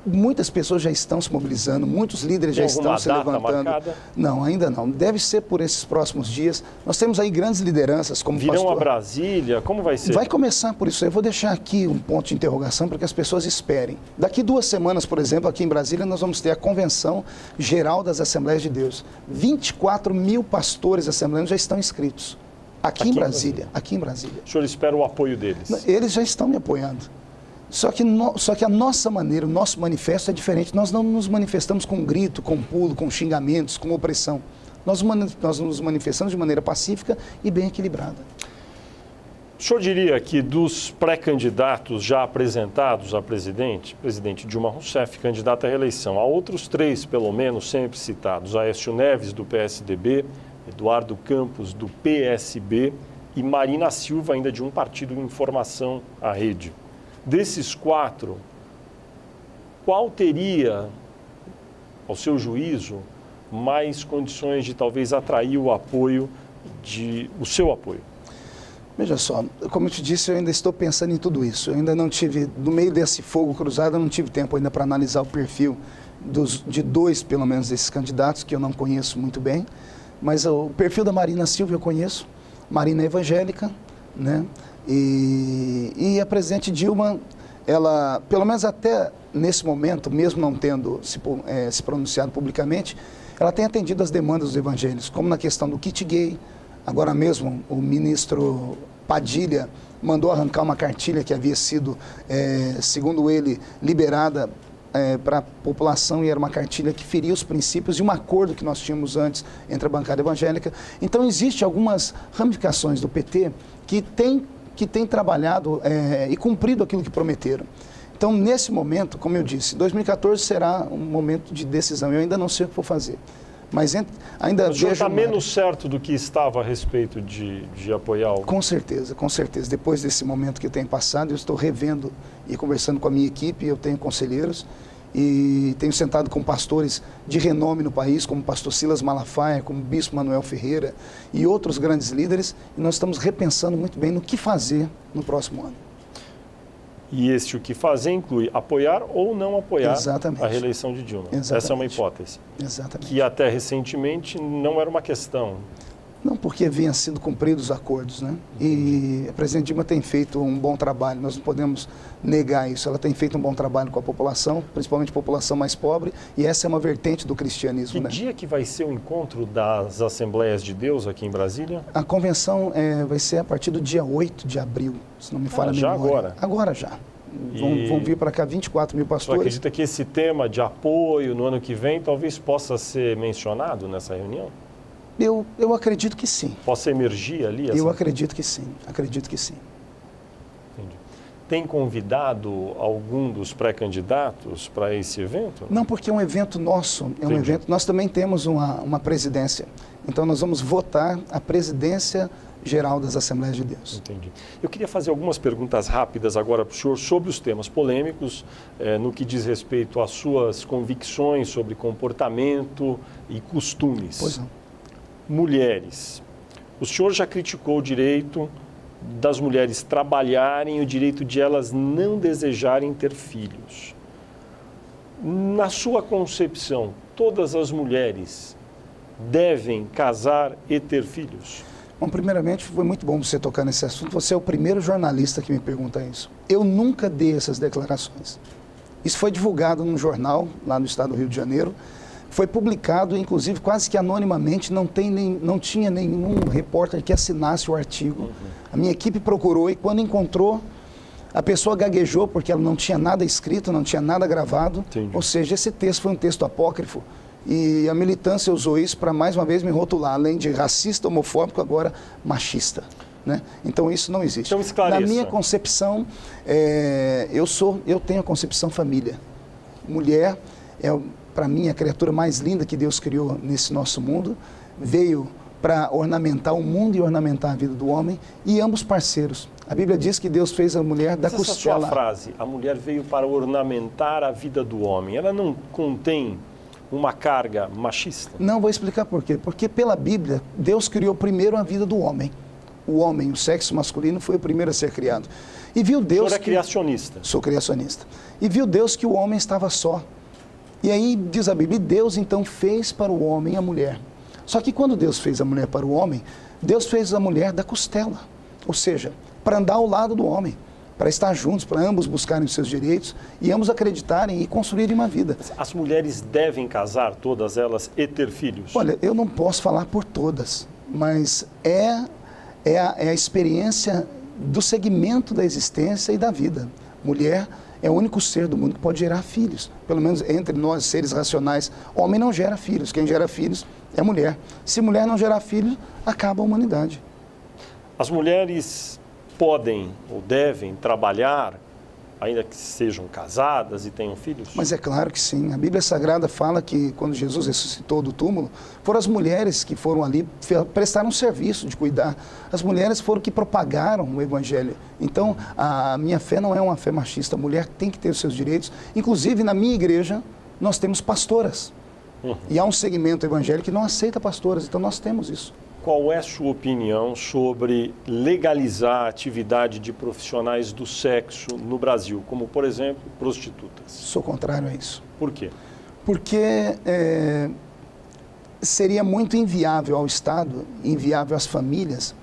Muitas pessoas já estão se mobilizando, muitos líderes já estão se levantando. Marcada? Não, ainda não. Deve ser por esses próximos dias. Nós temos aí grandes lideranças como Virão pastor. a Brasília? Como vai ser? Vai começar por isso. Eu vou deixar aqui um ponto de interrogação para que as pessoas esperem. Daqui 2 semanas, por exemplo, aqui em Brasília, nós vamos ter a Convenção Geral das Assembleias de Deus. 24 mil pastores assembleanos já estão inscritos. Aqui em Brasília. Aqui em Brasília. O senhor espera o apoio deles? Eles já estão me apoiando. Só que a nossa maneira, o nosso manifesto é diferente. Nós não nos manifestamos com grito, com pulo, com xingamentos, com opressão. Nós nos manifestamos de maneira pacífica e bem equilibrada. O senhor diria que dos pré-candidatos já apresentados a presidente Dilma Rousseff, candidata à reeleição, há outros 3, pelo menos, sempre citados: Aécio Neves, do PSDB, Eduardo Campos, do PSB, e Marina Silva, ainda de um partido Informação à Rede. Desses 4, qual teria, ao seu juízo, mais condições de talvez atrair o seu apoio? Veja só, como eu te disse, eu ainda estou pensando em tudo isso. Eu ainda não tive, no meio desse fogo cruzado, eu não tive tempo ainda para analisar o perfil de 2, pelo menos, desses candidatos, que eu não conheço muito bem. Mas o perfil da Marina Silva eu conheço. Marina é evangélica, né? E a presidente Dilma, ela, pelo menos até nesse momento, mesmo não tendo se pronunciado publicamente, ela tem atendido as demandas dos evangélicos, como na questão do kit gay. Agora mesmo, o ministro Padilha mandou arrancar uma cartilha que havia sido, segundo ele, liberada para a população, e era uma cartilha que feria os princípios de um acordo que nós tínhamos antes entre a bancada evangélica. Então, existem algumas ramificações do PT que têm trabalhado e cumprido aquilo que prometeram. Então, nesse momento, como eu disse, 2014 será um momento de decisão. Eu ainda não sei o que vou fazer. Mas ainda o senhor está menos certo do que estava a respeito de apoiar o... Com certeza, com certeza. Depois desse momento que eu tenho passado, eu estou revendo e conversando com a minha equipe. Eu tenho conselheiros e tenho sentado com pastores de renome no país, como o pastor Silas Malafaia, como o bispo Manuel Ferreira e outros grandes líderes. E nós estamos repensando muito bem no que fazer no próximo ano. E o que fazer inclui apoiar ou não apoiar Exatamente. A reeleição de Dilma. Exatamente. Essa é uma hipótese. Exatamente. Que até recentemente não era uma questão. Não, porque vinha sendo cumpridos os acordos, né? E a presidente Dilma tem feito um bom trabalho, nós não podemos negar isso. Ela tem feito um bom trabalho com a população, principalmente a população mais pobre, e essa é uma vertente do cristianismo. Que dia que vai ser o encontro das Assembleias de Deus aqui em Brasília? A convenção vai ser a partir do dia 8 de abril, se não me falha a memória. Já agora? Agora já. Vão vir para cá 24 mil pastores. Você acredita que esse tema de apoio no ano que vem talvez possa ser mencionado nessa reunião? Eu acredito que sim. Possa emergir ali? Eu acredito que sim, acredito que sim. Entendi. Tem convidado algum dos pré-candidatos para esse evento? Não, porque é um evento nosso, é um evento. Nós também temos uma presidência, então nós vamos votar a presidência geral das Assembleias de Deus. Entendi. Eu queria fazer algumas perguntas rápidas agora para o senhor sobre os temas polêmicos, no que diz respeito às suas convicções sobre comportamento e costumes. Pois não. Mulheres. O senhor já criticou o direito das mulheres trabalharem, o direito de elas não desejarem ter filhos. Na sua concepção, todas as mulheres devem casar e ter filhos? Bom, primeiramente, foi muito bom você tocar nesse assunto. Você é o primeiro jornalista que me pergunta isso. Eu nunca dei essas declarações. Isso foi divulgado num jornal, lá no estado do Rio de Janeiro. Foi publicado, inclusive, quase que anonimamente, não tinha nenhum repórter que assinasse o artigo. A minha equipe procurou e quando encontrou, a pessoa gaguejou porque ela não tinha nada escrito, não tinha nada gravado. Entendi. Ou seja, esse texto foi um texto apócrifo. E a militância usou isso para, mais uma vez, me rotular, além de racista, homofóbico, agora machista. Né? Então, isso não existe. Então, esclareça. Na minha concepção, eu tenho a concepção família. Mulher para mim, a criatura mais linda que Deus criou nesse nosso mundo, veio para ornamentar o mundo e ornamentar a vida do homem, e ambos parceiros. A Bíblia diz que Deus fez a mulher da costela. Essa sua frase, a mulher veio para ornamentar a vida do homem, ela não contém uma carga machista? Não, vou explicar por quê. Porque pela Bíblia, Deus criou primeiro a vida do homem. o homem, o sexo masculino, foi o primeiro a ser criado. E viu Deus... O senhor é criacionista. Sou criacionista. E viu Deus que o homem estava só. E aí diz a Bíblia, Deus então fez para o homem a mulher. Só que quando Deus fez a mulher para o homem, Deus fez a mulher da costela. Ou seja, para andar ao lado do homem, para estar juntos, para ambos buscarem os seus direitos e ambos acreditarem e construírem uma vida. As mulheres devem casar, todas elas, e ter filhos? Olha, eu não posso falar por todas, mas é a experiência do segmento da existência e da vida. Mulher é o único ser do mundo que pode gerar filhos. Pelo menos entre nós, seres racionais, homem não gera filhos. Quem gera filhos é mulher. Se mulher não gerar filhos, acaba a humanidade. As mulheres podem ou devem trabalhar, ainda que sejam casadas e tenham filhos? Mas é claro que sim. A Bíblia Sagrada fala que quando Jesus ressuscitou do túmulo, foram as mulheres que foram ali, prestaram serviço de cuidar. As mulheres foram que propagaram o Evangelho. Então, a minha fé não é uma fé machista. A mulher tem que ter os seus direitos. Inclusive, na minha igreja, nós temos pastoras. E há um segmento evangélico que não aceita pastoras. Então, nós temos isso. Qual é a sua opinião sobre legalizar a atividade de profissionais do sexo no Brasil, como, por exemplo, prostitutas? Sou contrário a isso. Por quê? Porque seria muito inviável ao Estado, inviável às famílias.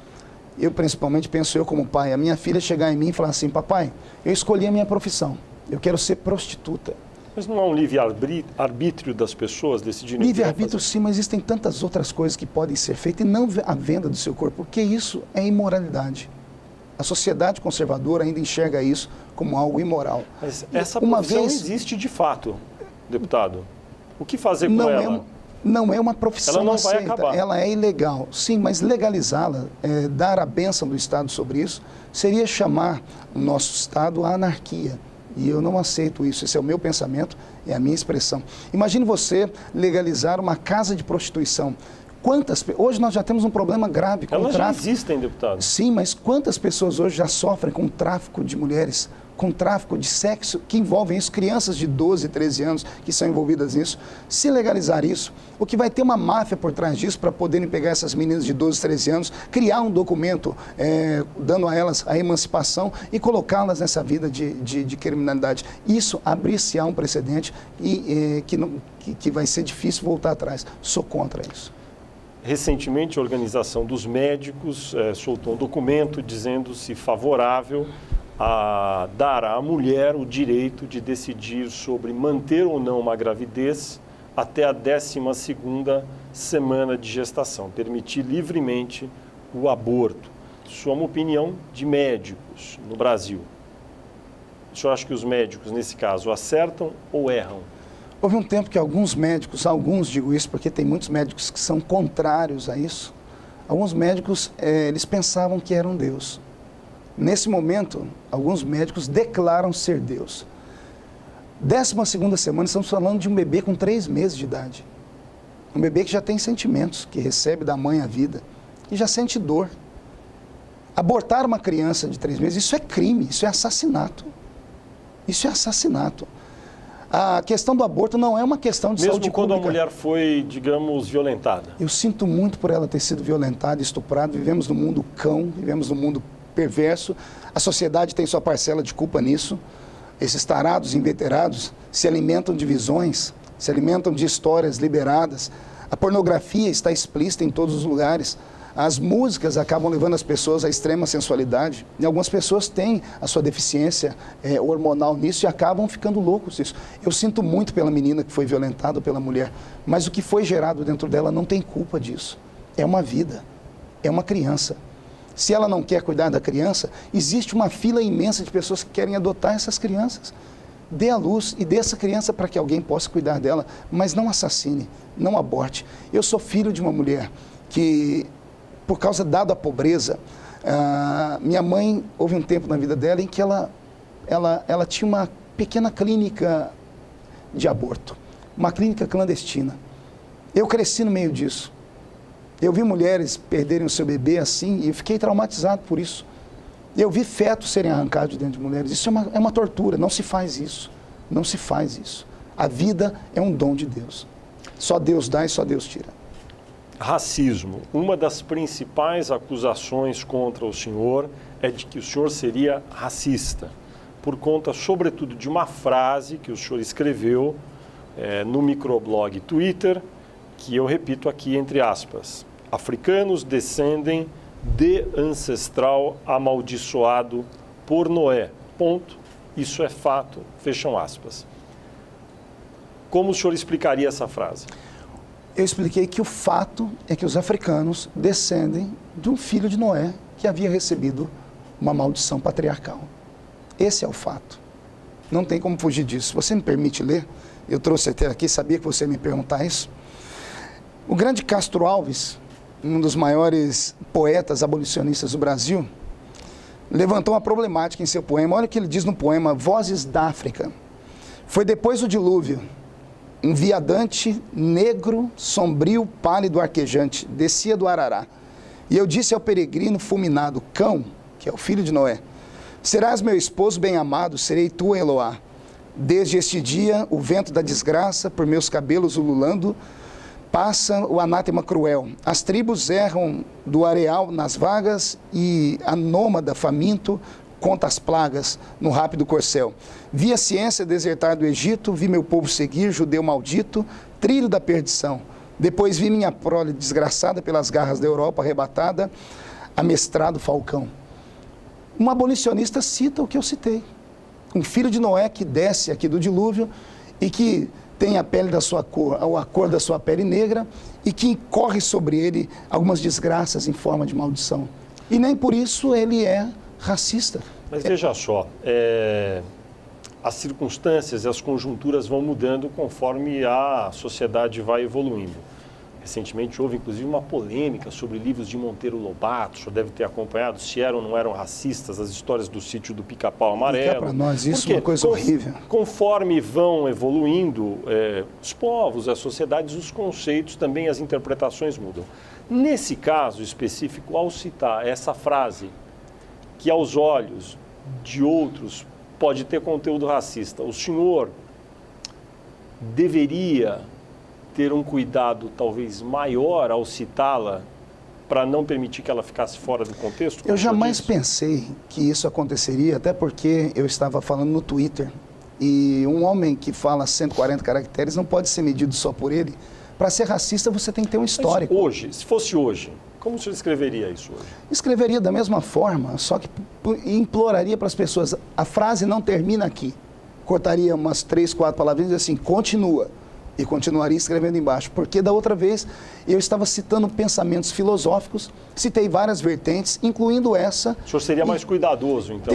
Eu, principalmente, penso eu como pai, a minha filha chegar em mim e falar assim, papai, eu escolhi a minha profissão, eu quero ser prostituta. Mas não há um livre-arbítrio das pessoas decidirem? Livre-arbítrio sim, mas existem tantas outras coisas que podem ser feitas e não a venda do seu corpo, porque isso é imoralidade. A sociedade conservadora ainda enxerga isso como algo imoral. Mas essa profissão existe de fato, deputado. O que fazer com ela? Não é uma profissão ela não aceita, vai acabar. Ela é ilegal. Sim, mas legalizá-la, dar a bênção do Estado sobre isso, seria chamar o nosso Estado à anarquia. E eu não aceito isso, esse é o meu pensamento, é a minha expressão. Imagine você legalizar uma casa de prostituição. Hoje nós já temos um problema grave com o tráfico. Elas já existem, deputado. Sim, mas quantas pessoas hoje já sofrem com o tráfico de mulheres, com tráfico de sexo, que envolvem isso, crianças de 12, 13 anos que são envolvidas nisso. Se legalizar isso, o que vai ter uma máfia por trás disso para poderem pegar essas meninas de 12, 13 anos, criar um documento dando a elas a emancipação e colocá-las nessa vida de criminalidade. Isso abrir-se-á um precedente que vai ser difícil voltar atrás. Sou contra isso. Recentemente, a Organização dos Médicos soltou um documento dizendo-se favorável a dar à mulher o direito de decidir sobre manter ou não uma gravidez até a 12ª semana de gestação, permitir livremente o aborto. Isso é uma opinião de médicos no Brasil. O senhor acha que os médicos, nesse caso, acertam ou erram? Houve um tempo que alguns médicos, digo isso porque tem muitos médicos que são contrários a isso, alguns médicos, eles pensavam que eram Deus. Nesse momento, alguns médicos declaram ser Deus. 12ª semana, estamos falando de um bebê com 3 meses de idade. Um bebê que já tem sentimentos, que recebe da mãe a vida, que já sente dor. Abortar uma criança de 3 meses, isso é crime, isso é assassinato. Isso é assassinato. A questão do aborto não é uma questão de saúde pública. Mesmo quando a mulher foi, digamos, violentada? Eu sinto muito por ela ter sido violentada, estuprada. Vivemos num mundo cão, vivemos num mundo perverso. A sociedade tem sua parcela de culpa nisso. Esses tarados inveterados se alimentam de visões, se alimentam de histórias liberadas. A pornografia está explícita em todos os lugares. As músicas acabam levando as pessoas à extrema sensualidade. E algumas pessoas têm a sua deficiência hormonal nisso e acabam ficando loucos disso. Eu sinto muito pela menina que foi violentada, pela mulher, mas o que foi gerado dentro dela não tem culpa disso. É uma vida, é uma criança. Se ela não quer cuidar da criança, existe uma fila imensa de pessoas que querem adotar essas crianças. Dê a luz e dê essa criança para que alguém possa cuidar dela, mas não assassine, não aborte. Eu sou filho de uma mulher que, por causa dada a pobreza, minha mãe, houve um tempo na vida dela em que ela tinha uma pequena clínica de aborto, uma clínica clandestina. Eu cresci no meio disso. Eu vi mulheres perderem o seu bebê assim e fiquei traumatizado por isso. Eu vi fetos serem arrancados de dentro de mulheres. Isso é uma tortura, não se faz isso. Não se faz isso. A vida é um dom de Deus. Só Deus dá e só Deus tira. racismo. Uma das principais acusações contra o senhor é de que o senhor seria racista, por conta, sobretudo, de uma frase que o senhor escreveu no microblog Twitter, que eu repito aqui entre aspas: africanos descendem de ancestral amaldiçoado por Noé. Ponto. Isso é fato. Fecham aspas. Como o senhor explicaria essa frase? Eu expliquei que o fato é que os africanos descendem de um filho de Noé que havia recebido uma maldição patriarcal. Esse é o fato. Não tem como fugir disso. Você me permite ler? Eu trouxe até aqui, sabia que você ia me perguntar isso. O grande Castro Alves, um dos maiores poetas abolicionistas do Brasil, levantou uma problemática em seu poema. Olha o que ele diz no poema Vozes da África. Foi depois do dilúvio, um viadante, negro, sombrio, pálido, arquejante, descia do Arará. E eu disse ao peregrino fulminado, Cão, que é o filho de Noé, serás meu esposo bem-amado, serei tua Eloá. Desde este dia, o vento da desgraça, por meus cabelos ululando, passa o anátema cruel. As tribos erram do areal nas vagas e a nômada faminto conta as plagas no rápido corcel. Vi a ciência desertar do Egito, vi meu povo seguir, judeu maldito, trilho da perdição. Depois vi minha prole desgraçada pelas garras da Europa arrebatada, amestrado falcão. Um abolicionista cita o que eu citei. Um filho de Noé que desce aqui do dilúvio e que tem a pele da sua cor, a cor da sua pele negra, e que corre sobre ele algumas desgraças em forma de maldição. E nem por isso ele é racista. Mas veja só, as circunstâncias e as conjunturas vão mudando conforme a sociedade vai evoluindo. Recentemente houve, inclusive, uma polêmica sobre livros de Monteiro Lobato. O senhor deve ter acompanhado se eram ou não eram racistas, as histórias do sítio do Pica-Pau Amarelo. Para nós isso é uma coisa horrível. Conforme vão evoluindo os povos, as sociedades, os conceitos, também as interpretações mudam. Nesse caso específico, ao citar essa frase, que aos olhos de outros pode ter conteúdo racista, o senhor deveria ter um cuidado talvez maior ao citá-la para não permitir que ela ficasse fora do contexto? Eu jamais pensei que isso aconteceria, até porque eu estava falando no Twitter, e um homem que fala 140 caracteres não pode ser medido só por ele. Para ser racista você tem que ter um histórico. Mas hoje, se fosse hoje, como o senhor escreveria isso hoje? Escreveria da mesma forma, só que imploraria para as pessoas, a frase não termina aqui. Cortaria umas 3, 4 palavrinhas e assim, continua. E continuaria escrevendo embaixo, porque da outra vez eu estava citando pensamentos filosóficos, citei várias vertentes, incluindo essa. O senhor seria mais cuidadoso, então?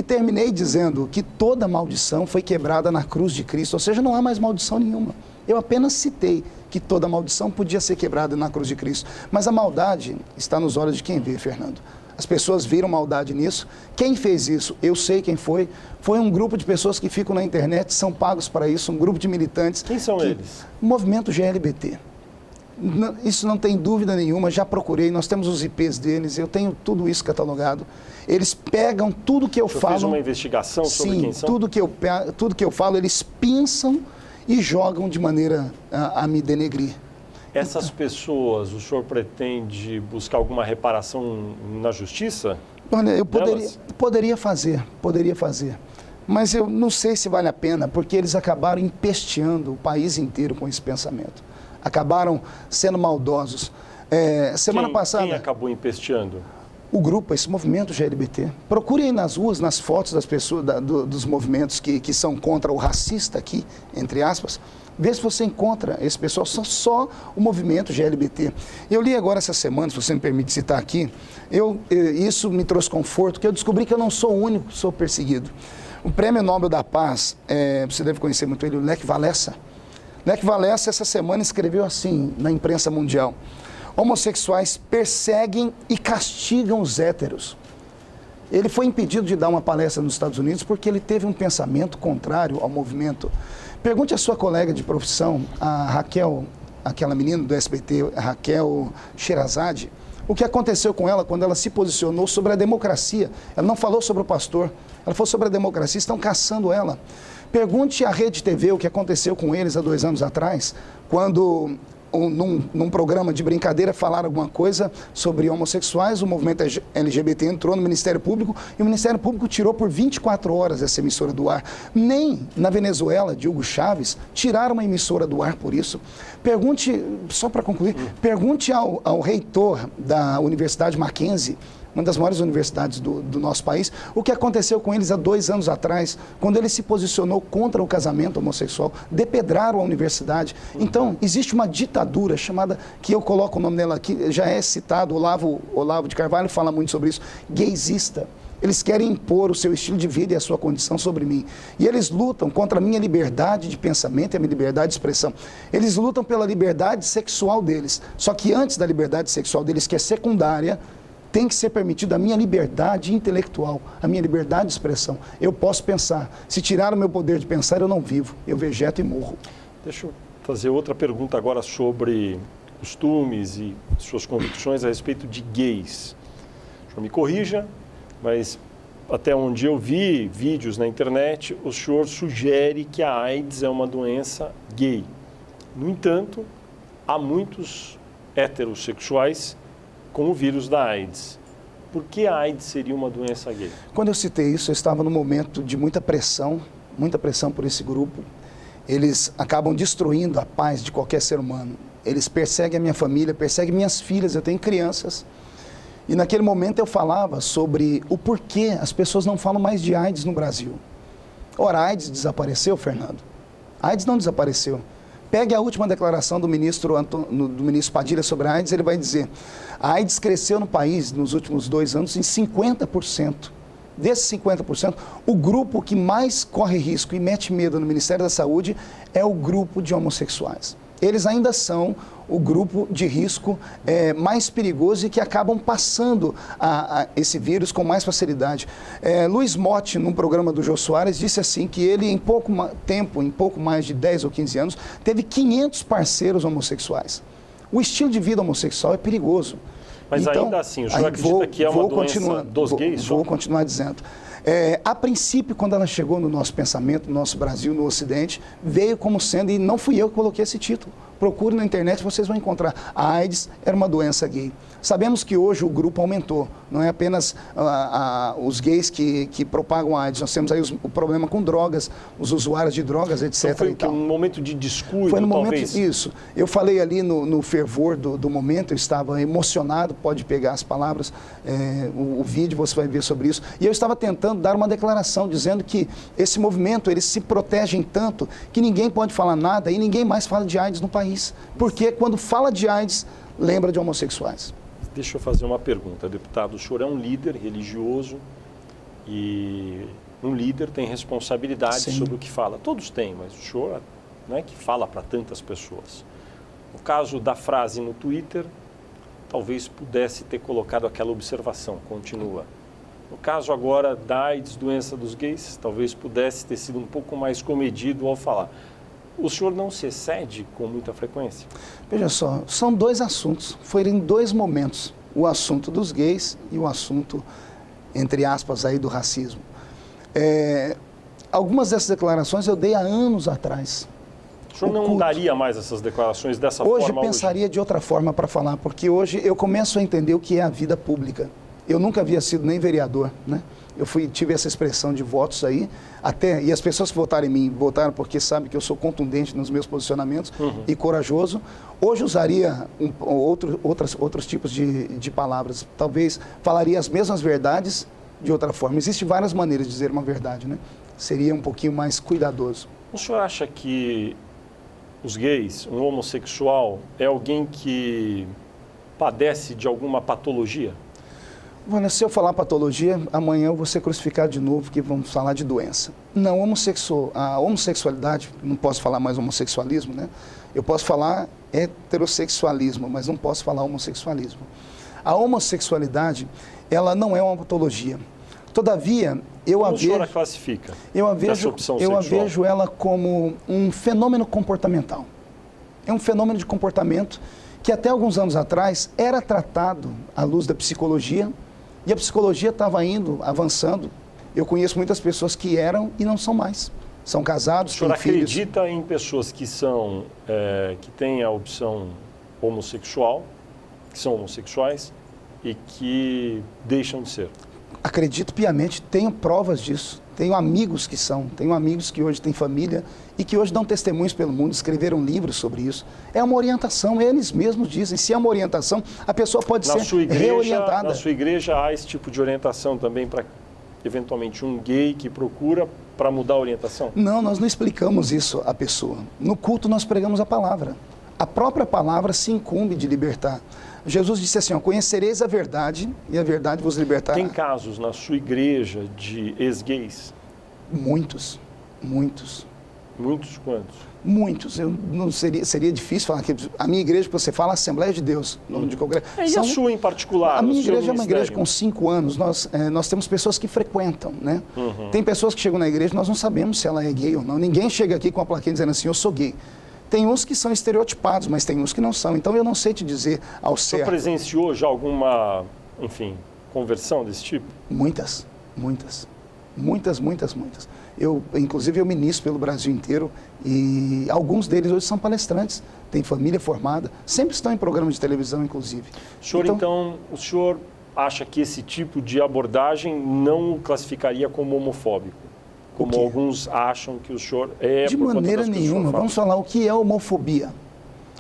Terminei dizendo que toda maldição foi quebrada na cruz de Cristo, ou seja, não há mais maldição nenhuma. Eu apenas citei que toda maldição podia ser quebrada na cruz de Cristo. Mas a maldade está nos olhos de quem vê, Fernando. As pessoas viram maldade nisso. Quem fez isso? Eu sei quem foi. Foi um grupo de pessoas que ficam na internet, são pagos para isso, um grupo de militantes. Quem são eles? O movimento GLBT. Isso não tem dúvida nenhuma, já procurei, nós temos os IPs deles, eu tenho tudo isso catalogado. Eles pegam tudo que eu falo... Fez uma investigação sobre quem são? Tudo que eu falo, eles pensam e jogam de maneira a me denegrir. Essas pessoas, o senhor pretende buscar alguma reparação na justiça? Olha, eu poderia fazer, mas eu não sei se vale a pena, porque eles acabaram empesteando o país inteiro com esse pensamento. Acabaram sendo maldosos. Semana passada... Quem acabou empesteando? O grupo, esse movimento GLBT. Procure aí nas ruas, nas fotos das pessoas, dos movimentos que são contra o racista aqui, entre aspas. Vê se você encontra esse pessoal, só o movimento GLBT. Eu li agora essa semana, se você me permite citar aqui, isso me trouxe conforto, porque eu descobri que eu não sou o único que sou perseguido. O Prêmio Nobel da Paz, você deve conhecer muito ele, o Lech Walesa. Lech Walesa, essa semana, escreveu assim na imprensa mundial: homossexuais perseguem e castigam os héteros. Ele foi impedido de dar uma palestra nos Estados Unidos porque ele teve um pensamento contrário ao movimento. Pergunte à sua colega de profissão, a Raquel, aquela menina do SBT, a Raquel Sherazade, o que aconteceu com ela quando ela se posicionou sobre a democracia. Ela não falou sobre o pastor, ela falou sobre a democracia, estão caçando ela. Pergunte à Rede TV o que aconteceu com eles há 2 anos atrás, quando num programa de brincadeira, falar alguma coisa sobre homossexuais, o movimento LGBT entrou no Ministério Público e o Ministério Público tirou por 24 horas essa emissora do ar. Nem na Venezuela, de Hugo Chávez, tiraram uma emissora do ar por isso. Pergunte, só para concluir, pergunte ao reitor da Universidade Mackenzie, uma das maiores universidades do nosso país, o que aconteceu com eles há 2 anos atrás, quando ele se posicionou contra o casamento homossexual, depedraram a universidade. Então, existe uma ditadura chamada, que eu coloco o nome dela aqui, já é citado, Olavo de Carvalho fala muito sobre isso, gaysista. Eles querem impor o seu estilo de vida e a sua condição sobre mim. E eles lutam contra a minha liberdade de pensamento e a minha liberdade de expressão. Eles lutam pela liberdade sexual deles. Só que antes da liberdade sexual deles, que é secundária, tem que ser permitida a minha liberdade intelectual, a minha liberdade de expressão. Eu posso pensar. Se tirar o meu poder de pensar, eu não vivo. Eu vegeto e morro. Deixa eu fazer outra pergunta agora sobre costumes e suas convicções a respeito de gays. O senhor me corrija, mas até onde eu vi vídeos na internet, o senhor sugere que a AIDS é uma doença gay. No entanto, há muitos heterossexuais com o vírus da AIDS. Por que a AIDS seria uma doença gay? Quando eu citei isso, eu estava num momento de muita pressão por esse grupo. Eles acabam destruindo a paz de qualquer ser humano. Eles perseguem a minha família, perseguem minhas filhas, eu tenho crianças. E naquele momento eu falava sobre o porquê as pessoas não falam mais de AIDS no Brasil. Ora, a AIDS desapareceu, Fernando? A AIDS não desapareceu. Pegue a última declaração do ministro Padilha sobre a AIDS, ele vai dizer: a AIDS cresceu no país nos últimos 2 anos em 50%. Desses 50%, o grupo que mais corre risco e mete medo no Ministério da Saúde é o grupo de homossexuais. Eles ainda são o grupo de risco mais perigoso e que acabam passando esse vírus com mais facilidade. Luiz Motti, num programa do Jô Soares, disse assim que ele, em pouco tempo, em pouco mais de 10 ou 15 anos, teve 500 parceiros homossexuais. O estilo de vida homossexual é perigoso. Mas então, ainda assim, o senhor acredita que é uma doença dos gays? Vou continuar dizendo. A princípio, quando ela chegou no nosso pensamento, no nosso Brasil, no Ocidente, veio como sendo, e não fui eu que coloquei esse título. Procure na internet, vocês vão encontrar. A AIDS era uma doença gay. Sabemos que hoje o grupo aumentou. Não é apenas os gays que propagam a AIDS. Nós temos aí o problema com drogas, os usuários de drogas, etc. Então foi um momento de descuido, foi no talvez? Momento, isso. Eu falei ali no fervor do momento, eu estava emocionado, pode pegar as palavras, o vídeo você vai ver sobre isso. E eu estava tentando dar uma declaração, dizendo que esse movimento, eles se protegem tanto que ninguém pode falar nada e ninguém mais fala de AIDS no país. Porque quando fala de AIDS, lembra de homossexuais. Deixa eu fazer uma pergunta, deputado. O senhor é um líder religioso e um líder tem responsabilidade Sim. sobre o que fala. Todos têm, mas o senhor não é que fala para tantas pessoas. No caso da frase no Twitter, talvez pudesse ter colocado aquela observação, continua. No caso agora da AIDS, doença dos gays, talvez pudesse ter sido um pouco mais comedido ao falar. O senhor não se excede com muita frequência? Veja só, são 2 assuntos, foram em 2 momentos, o assunto dos gays e o assunto, entre aspas, aí do racismo. Algumas dessas declarações eu dei há anos atrás. O senhor não daria mais essas declarações dessa forma? Hoje pensaria de outra forma para falar, porque hoje eu começo a entender o que é a vida pública. Eu nunca havia sido nem vereador, né? Eu tive essa expressão de votos aí, e as pessoas que votaram em mim, votaram porque sabem que eu sou contundente nos meus posicionamentos e corajoso. Hoje usaria outros tipos de palavras, talvez falaria as mesmas verdades de outra forma. Existem várias maneiras de dizer uma verdade, né? Seria um pouquinho mais cuidadoso. O senhor acha que os gays, um homossexual, é alguém que padece de alguma patologia? Bueno, se eu falar patologia, amanhã eu vou ser crucificado de novo, que vamos falar de doença. Não, a homossexualidade, não posso falar mais homossexualismo, né? Eu posso falar heterossexualismo, mas não posso falar homossexualismo. A homossexualidade, ela não é uma patologia. Todavia, Como a senhora classifica essa opção sexual? Eu a vejo ela como um fenômeno comportamental. É um fenômeno de comportamento que até alguns anos atrás era tratado à luz da psicologia, e a psicologia estava indo, avançando. Eu conheço muitas pessoas que eram e não são mais. são casados, têm filhos. O senhor acredita em pessoas que são, que têm a opção homossexual, que são homossexuais e que deixam de ser? Acredito piamente, tenho provas disso. Tenho amigos que são, tenho amigos que hoje têm família e que hoje dão testemunhos pelo mundo, escreveram livros sobre isso. É uma orientação, eles mesmos dizem, se é uma orientação, a pessoa pode ser reorientada. Na sua igreja há esse tipo de orientação também para, eventualmente, um gay que procura para mudar a orientação? Não, nós não explicamos isso à pessoa. No culto nós pregamos a palavra. A própria palavra se incumbe de libertar. Jesus disse assim, ó, conhecereis a verdade e a verdade vos libertará. Tem casos na sua igreja de ex-gays? Muitos, muitos. Muitos quantos? Muitos. Eu não seria difícil falar que a minha igreja, que você fala, Assembleia de Deus, nome de congresso. E a sua em particular? A minha igreja é uma igreja com 5 anos. Nós temos pessoas que frequentam, né? Tem pessoas que chegam na igreja, nós não sabemos se ela é gay ou não. Ninguém chega aqui com a plaquinha dizendo assim, eu sou gay. Tem uns que são estereotipados, mas tem uns que não são. Então, eu não sei te dizer ao certo. O senhor presenciou já alguma, enfim, conversão desse tipo? Muitas, muitas. Muitas, muitas, muitas. Inclusive, eu ministro pelo Brasil inteiro e alguns deles hoje são palestrantes, têm família formada, sempre estão em programas de televisão, inclusive. Então, o senhor acha que esse tipo de abordagem não o classificaria como homofóbico? Como alguns acham que o senhor é... De maneira nenhuma. Vamos falar o que é homofobia.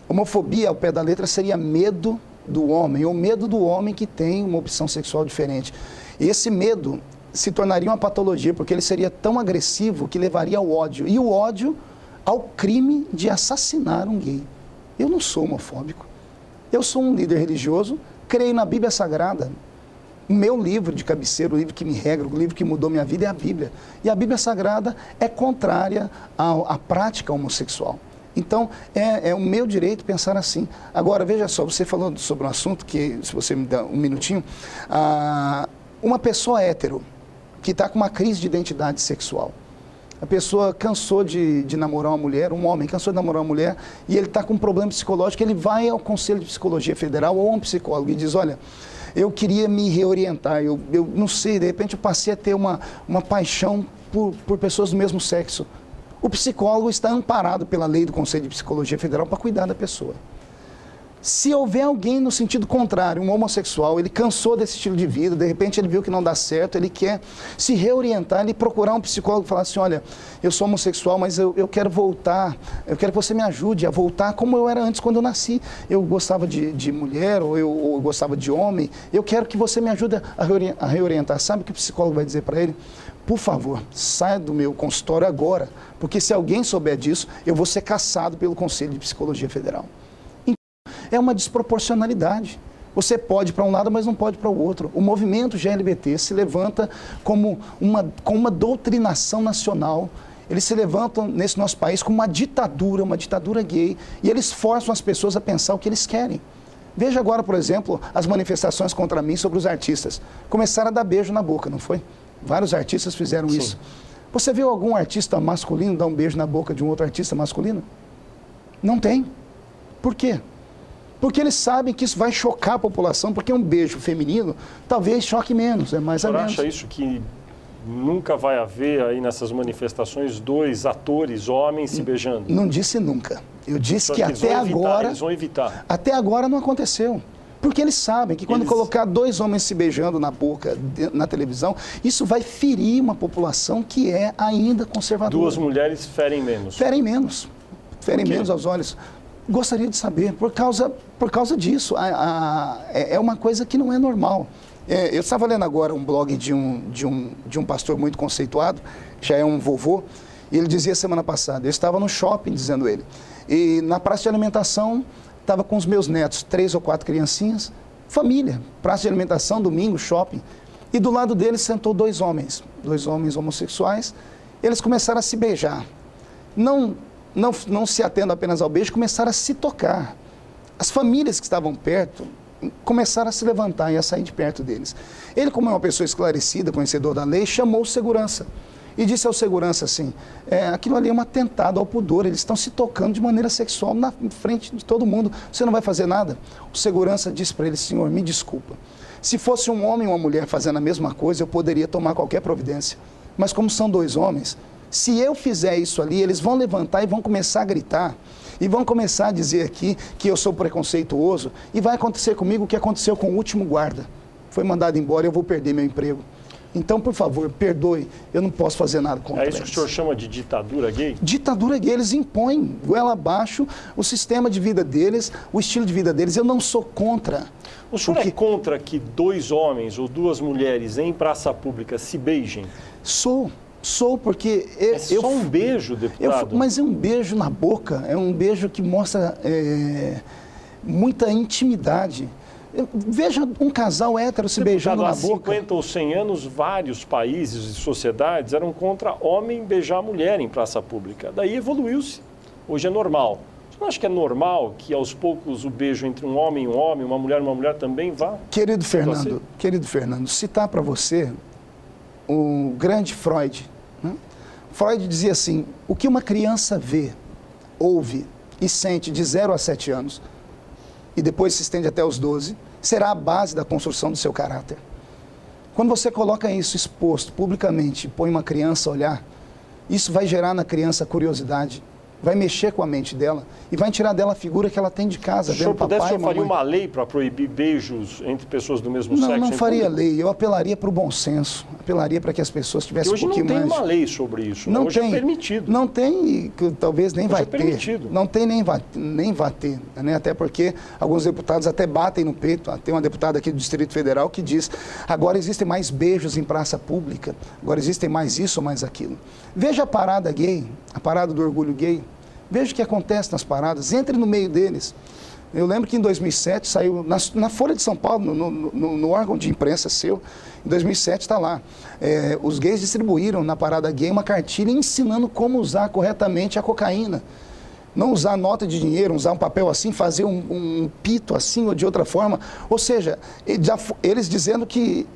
Homofobia, ao pé da letra, seria medo do homem, ou medo do homem que tem uma opção sexual diferente. E esse medo se tornaria uma patologia, porque ele seria tão agressivo que levaria ao ódio. E o ódio ao crime de assassinar um gay. Eu não sou homofóbico. Eu sou um líder religioso, creio na Bíblia Sagrada. O meu livro de cabeceira, o livro que me regra, o livro que mudou minha vida é a Bíblia. E a Bíblia Sagrada é contrária à prática homossexual. Então, é o meu direito pensar assim. Agora, veja só, você falou sobre um assunto que, se você me dá um minutinho, uma pessoa hétero que está com uma crise de identidade sexual. A pessoa cansou de namorar uma mulher, um homem cansou de namorar uma mulher e ele está com um problema psicológico, ele vai ao Conselho de Psicologia Federal ou a um psicólogo e diz, olha, eu queria me reorientar, eu não sei, de repente eu passei a ter uma paixão por pessoas do mesmo sexo. O psicólogo está amparado pela lei do Conselho de Psicologia Federal para cuidar da pessoa. Se houver alguém no sentido contrário, um homossexual, ele cansou desse estilo de vida, de repente ele viu que não dá certo, ele quer se reorientar, ele procurar um psicólogo e falar assim, olha, eu sou homossexual, mas eu quero voltar, eu quero que você me ajude a voltar como eu era antes quando eu nasci. Eu gostava de mulher ou eu gostava de homem, eu quero que você me ajude a reorientar. Sabe o que o psicólogo vai dizer para ele? Por favor, saia do meu consultório agora, porque se alguém souber disso, eu vou ser cassado pelo Conselho de Psicologia Federal. É uma desproporcionalidade. Você pode para um lado, mas não pode para o outro. O movimento GLBT se levanta com uma doutrinação nacional. Eles se levantam nesse nosso país com uma ditadura gay, e eles forçam as pessoas a pensar o que eles querem. Veja agora, por exemplo, as manifestações contra mim sobre os artistas. Começaram a dar beijo na boca, não foi? Vários artistas fizeram isso. Você viu algum artista masculino dar um beijo na boca de um outro artista masculino? Não tem. Por quê? Porque eles sabem que isso vai chocar a população, porque um beijo feminino talvez choque menos, é mais ou menos. Você acha isso que nunca vai haver aí nessas manifestações 2 atores homens se beijando? Não disse nunca. Eu disse que até agora... Eles vão evitar. Até agora não aconteceu. Porque eles sabem que quando colocar 2 homens se beijando na boca, na televisão, isso vai ferir uma população que é ainda conservadora. 2 mulheres ferem menos. Ferem menos. Ferem menos aos olhos. Gostaria de saber, por causa disso, é uma coisa que não é normal. Eu estava lendo agora um blog de um pastor muito conceituado, já é um vovô, e ele dizia semana passada, eu estava no shopping, dizendo ele, e na praça de alimentação, estava com os meus netos, 3 ou 4 criancinhas, família, praça de alimentação, domingo, shopping, e do lado deles sentou 2 homens homossexuais, eles começaram a se beijar. Não se atendo apenas ao beijo, começaram a se tocar. As famílias que estavam perto começaram a se levantar e a sair de perto deles. Ele, como é uma pessoa esclarecida, conhecedor da lei, chamou o segurança e disse ao segurança assim, aquilo ali é um atentado ao pudor, eles estão se tocando de maneira sexual na frente de todo mundo, você não vai fazer nada? O segurança disse para ele, senhor, me desculpa, se fosse um homem ou uma mulher fazendo a mesma coisa, eu poderia tomar qualquer providência, mas como são 2 homens, Se eu fizer isso ali, eles vão levantar e vão começar a gritar. E vão começar a dizer aqui que eu sou preconceituoso. E vai acontecer comigo o que aconteceu com o último guarda. Foi mandado embora e eu vou perder meu emprego. Então, por favor, perdoe, eu não posso fazer nada contra eles. É isso que o senhor chama de ditadura gay? Ditadura gay, eles impõem goela abaixo o sistema de vida deles, o estilo de vida deles. Eu não sou contra. O senhor é contra que 2 homens ou 2 mulheres em praça pública se beijem? Sou porque... É só um beijo, deputado? Mas é um beijo na boca, é um beijo que mostra muita intimidade. Veja um casal hétero se beijando na boca. Há 50 ou 100 anos, vários países e sociedades eram contra homem beijar mulher em praça pública. Daí evoluiu-se. Hoje é normal. Você não acha que é normal que aos poucos o beijo entre um homem e um homem, uma mulher também vá? Querido Fernando, citar para você o grande Freud. Né? Freud dizia assim, o que uma criança vê, ouve e sente de 0 a 7 anos, e depois se estende até os 12, será a base da construção do seu caráter. Quando você coloca isso exposto publicamente, põe uma criança a olhar, isso vai gerar na criança curiosidade, vai mexer com a mente dela e vai tirar dela a figura que ela tem de casa. Se o senhor pudesse, o senhor faria uma lei para proibir beijos entre pessoas do mesmo sexo? Não faria lei, eu apelaria para o bom senso, apelaria para que as pessoas tivessem um pouquinho mais... Hoje não tem uma lei sobre isso, não hoje é permitido. Não tem, talvez nem vai ter. Permitido. Não tem, nem vai ter, né? Até porque alguns deputados até batem no peito. Tem uma deputada aqui do Distrito Federal que diz, agora existem mais beijos em praça pública, agora existem mais isso ou mais aquilo. Veja a parada gay, a parada do orgulho gay. Veja o que acontece nas paradas, entre no meio deles. Eu lembro que em 2007 saiu, na Folha de São Paulo, no órgão de imprensa seu, em 2007 está lá. Os gays distribuíram na parada gay uma cartilha ensinando como usar corretamente a cocaína. Não usar nota de dinheiro, usar um papel assim, fazer um pito assim ou de outra forma. Ou seja, eles dizendo que...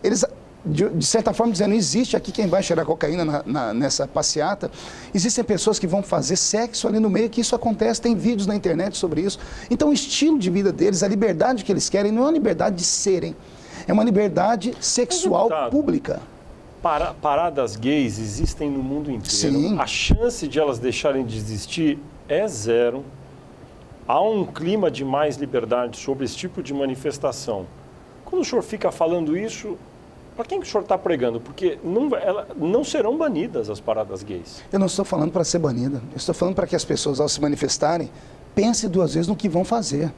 de certa forma, dizendo, existe aqui quem vai cheirar cocaína nessa passeata, existem pessoas que vão fazer sexo ali no meio, que isso acontece, tem vídeos na internet sobre isso. Então, o estilo de vida deles, a liberdade que eles querem, não é uma liberdade de serem, é uma liberdade sexual pública. Paradas gays existem no mundo inteiro. Sim. A chance de elas deixarem de existir é 0. Há um clima de mais liberdade sobre esse tipo de manifestação. Quando o senhor fica falando isso... Para quem que o senhor está pregando? Porque não serão banidas as paradas gays. Eu não estou falando para ser banida. Eu estou falando para que as pessoas, ao se manifestarem, pensem 2 vezes no que vão fazer.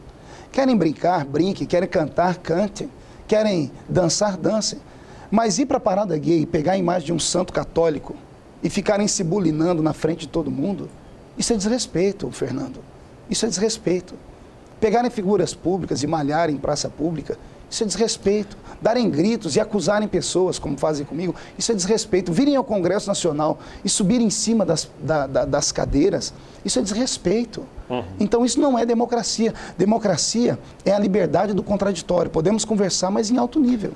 Querem brincar, brinquem. Querem cantar, cantem. Querem dançar, dancem. Mas ir para a parada gay e pegar a imagem de um santo católico e ficarem se bulinando na frente de todo mundo, isso é desrespeito, Fernando. Isso é desrespeito. Pegarem figuras públicas e malharem em praça pública, isso é desrespeito. Darem gritos e acusarem pessoas, como fazem comigo, isso é desrespeito. Virem ao Congresso Nacional e subirem em cima das cadeiras, isso é desrespeito. Então isso não é democracia. Democracia é a liberdade do contraditório. Podemos conversar, mas em alto nível.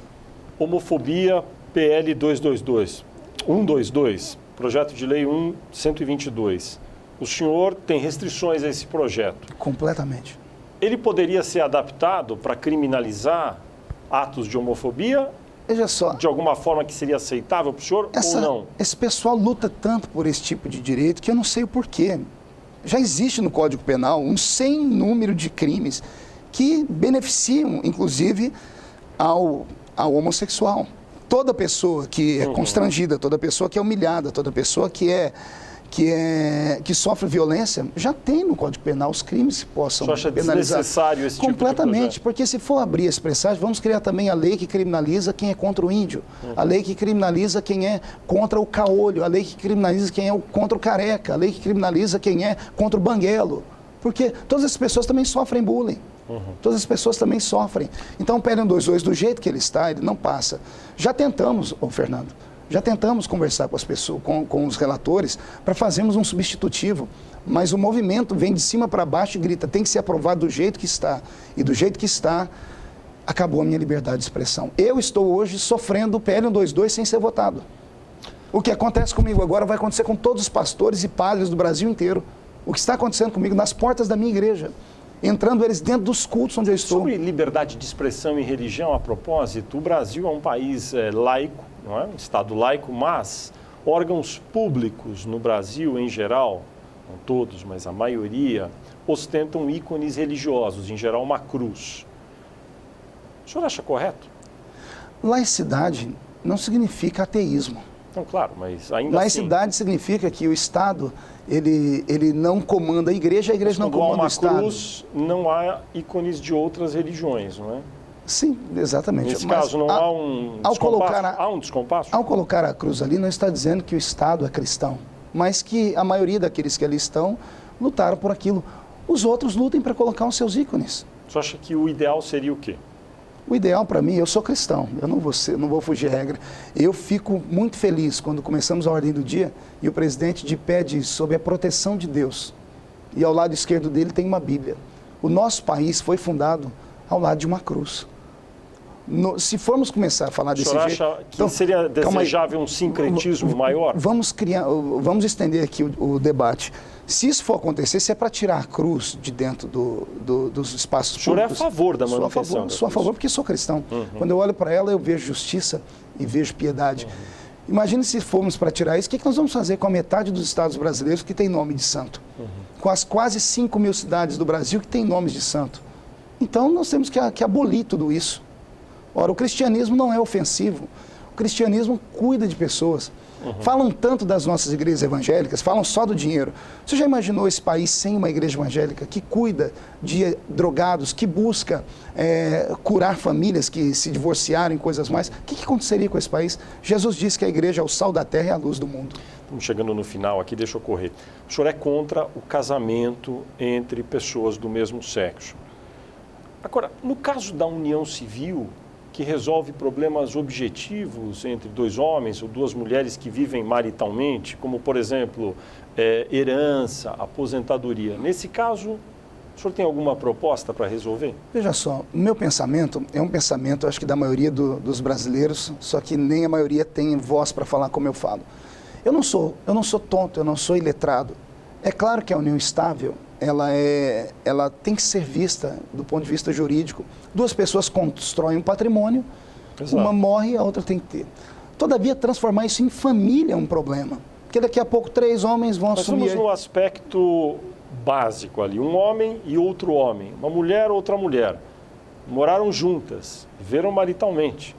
Homofobia, PL 122, projeto de lei 122. O senhor tem restrições a esse projeto? Completamente. Ele poderia ser adaptado para criminalizar atos de homofobia? Veja só. De alguma forma que seria aceitável para o senhor ou não? Esse pessoal luta tanto por esse tipo de direito que eu não sei o porquê. Já existe no Código Penal um sem número de crimes que beneficiam, inclusive, ao homossexual. Toda pessoa que é constrangida, toda pessoa que é humilhada, toda pessoa que sofre violência, já tem no Código Penal os crimes que possam penalizar. Você acha desnecessário esse tipo de Completamente, porque se for abrir esse presságio, vamos criar também a lei que criminaliza quem é contra o índio, a lei que criminaliza quem é contra o caolho, a lei que criminaliza quem é contra o careca, a lei que criminaliza quem é contra o banguelo, porque todas essas pessoas também sofrem bullying. Todas as pessoas também sofrem. Então o PL 122, do jeito que ele está, ele não passa. Já tentamos, Fernando, já tentamos conversar com as pessoas, com os relatores, para fazermos um substitutivo, mas o movimento vem de cima para baixo e grita, tem que ser aprovado do jeito que está. E do jeito que está, acabou a minha liberdade de expressão. Eu estou hoje sofrendo o PL 122 sem ser votado. O que acontece comigo agora vai acontecer com todos os pastores e padres do Brasil inteiro. O que está acontecendo comigo nas portas da minha igreja, entrando eles dentro dos cultos onde eu estou. Sobre liberdade de expressão e religião, a propósito, o Brasil é um país laico, não é? Um Estado laico, mas Órgãos públicos no Brasil, em geral, não todos, mas a maioria, ostentam ícones religiosos, em geral uma cruz. O senhor acha correto? Laicidade não significa ateísmo. Não, claro, mas ainda Laicidade significa que o Estado, ele não comanda a igreja não comanda o Estado. Quando há uma cruz, não há ícones de outras religiões, não é? Sim, exatamente. Nesse caso, não há um descompasso? Há um descompasso? Ao colocar a cruz ali, não está dizendo que o Estado é cristão, mas que a maioria daqueles que ali estão lutaram por aquilo. Os outros lutem para colocar os seus ícones. Você acha que o ideal seria o quê? O ideal para mim, eu sou cristão, eu não vou fugir à regra. Eu fico muito feliz quando começamos a ordem do dia e o presidente de pé diz sobre a proteção de Deus. E ao lado esquerdo dele tem uma Bíblia. O nosso país foi fundado ao lado de uma cruz. Se formos começar a falar desse jeito... O senhor acha que seria desejável um sincretismo maior? Vamos estender aqui o debate. Se isso for acontecer, se é para tirar a cruz de dentro dos espaços públicos... O senhor é a favor da manutenção? Sou a favor porque sou cristão. Quando eu olho para ela, eu vejo justiça e vejo piedade. Imagine se formos para tirar isso, o que nós vamos fazer com a metade dos estados brasileiros que tem nome de santo? Com as quase 5 mil cidades do Brasil que tem nomes de santo? Então, nós temos que abolir tudo isso. Ora, o cristianismo não é ofensivo. O cristianismo cuida de pessoas. Falam tanto das nossas igrejas evangélicas, falam só do dinheiro. Você já imaginou esse país sem uma igreja evangélica que cuida de drogados, que busca curar famílias que se divorciaram e coisas mais? O que aconteceria com esse país? Jesus disse que a igreja é o sal da terra e a luz do mundo. Estamos chegando no final aqui, deixa eu correr. O senhor é contra o casamento entre pessoas do mesmo sexo. Agora, no caso da união civil, que resolve problemas objetivos entre dois homens ou duas mulheres que vivem maritalmente, como, por exemplo, herança, aposentadoria. Nesse caso, o senhor tem alguma proposta para resolver? Veja só, o meu pensamento é um pensamento, acho que da maioria dos brasileiros, só que nem a maioria tem voz para falar como eu falo. Eu não sou tonto, eu não sou iletrado. É claro que a união estável, ela tem que ser vista do ponto de vista jurídico. Duas pessoas constroem um patrimônio, exato, uma morre e a outra tem que ter. Todavia, transformar isso em família é um problema, porque daqui a pouco 3 homens vão assumir... Nós estamos no aspecto básico ali, um homem e outro homem, uma mulher, outra mulher, moraram juntas, viveram maritalmente.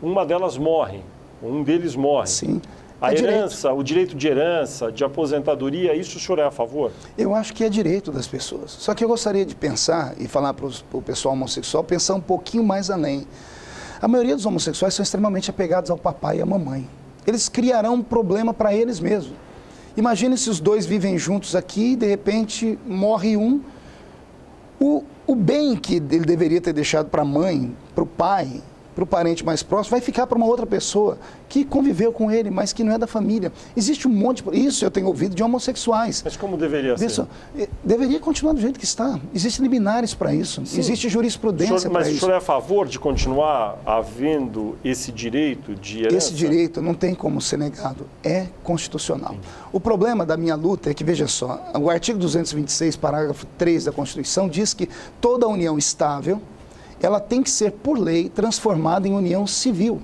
Uma delas morre, um deles morre. Sim. A herança, o direito de herança, de aposentadoria, isso o senhor é a favor? Eu acho que é direito das pessoas. Só que eu gostaria de pensar, e falar para o pessoal homossexual, pensar um pouquinho mais além. A maioria dos homossexuais são extremamente apegados ao papai e à mamãe. Eles criarão um problema para eles mesmos. Imagine se os dois vivem juntos aqui e de repente morre um. O bem que ele deveria ter deixado para a mãe, para o pai, para o parente mais próximo, vai ficar para uma outra pessoa que conviveu com ele, mas que não é da família. Existe um monte... Isso eu tenho ouvido de homossexuais. Mas como deveria ser? Deveria continuar do jeito que está. Existem liminares para isso. Sim. Existe jurisprudência para isso. Mas o senhor é a favor de continuar havendo esse direito de herança? Esse direito não tem como ser negado. É constitucional. O problema da minha luta é que, veja só, o artigo 226, parágrafo 3 da Constituição, diz que toda união estável ela tem que ser, por lei, transformada em união civil.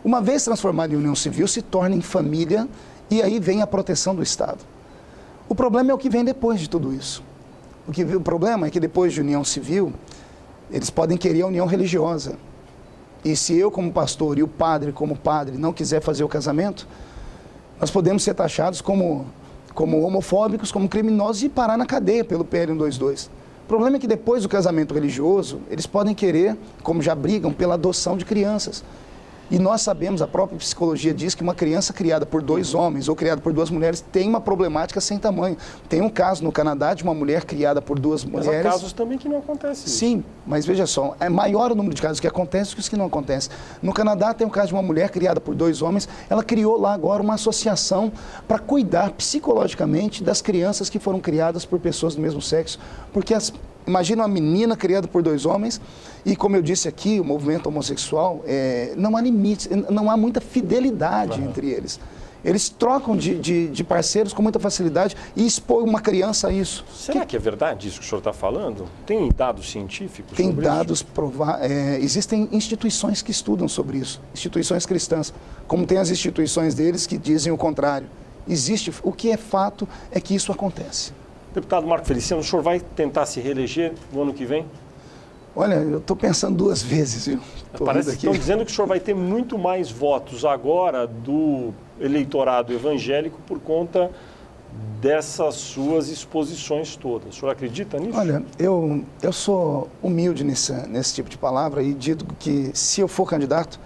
Uma vez transformada em união civil, se torna em família e aí vem a proteção do Estado. O problema é o que vem depois de tudo isso. O problema é que depois de união civil, eles podem querer a união religiosa. E se eu, como pastor, e o padre, como padre, não quiser fazer o casamento, nós podemos ser taxados como homofóbicos, como criminosos e parar na cadeia pelo PL 122. O problema é que depois do casamento religioso, eles podem querer, como já brigam, pela adoção de crianças. E nós sabemos, a própria psicologia diz que uma criança criada por 2 homens ou criada por 2 mulheres tem uma problemática sem tamanho. Tem um caso no Canadá de uma mulher criada por 2 mulheres... Mas há casos também que não acontecem. Sim, mas veja só, é maior o número de casos que acontecem do que os que não acontecem. No Canadá tem um caso de uma mulher criada por 2 homens, ela criou lá agora uma associação para cuidar psicologicamente das crianças que foram criadas por pessoas do mesmo sexo, porque imagina uma menina criada por 2 homens e, como eu disse aqui, o movimento homossexual, não há limites, não há muita fidelidade entre eles. Eles trocam de parceiros com muita facilidade e expõe uma criança a isso. Será que é verdade isso que o senhor está falando? Tem dados científicos Tem sobre dados isso? Existem instituições que estudam sobre isso, instituições cristãs, como tem as instituições deles que dizem o contrário. O que é fato é que isso acontece. Deputado Marco Feliciano, o senhor vai tentar se reeleger no ano que vem? Olha, eu estou pensando 2 vezes, viu? Parece que estão dizendo que o senhor vai ter muito mais votos agora do eleitorado evangélico por conta dessas suas exposições todas. O senhor acredita nisso? Olha, eu sou humilde nesse tipo de palavra e digo que se eu for candidato,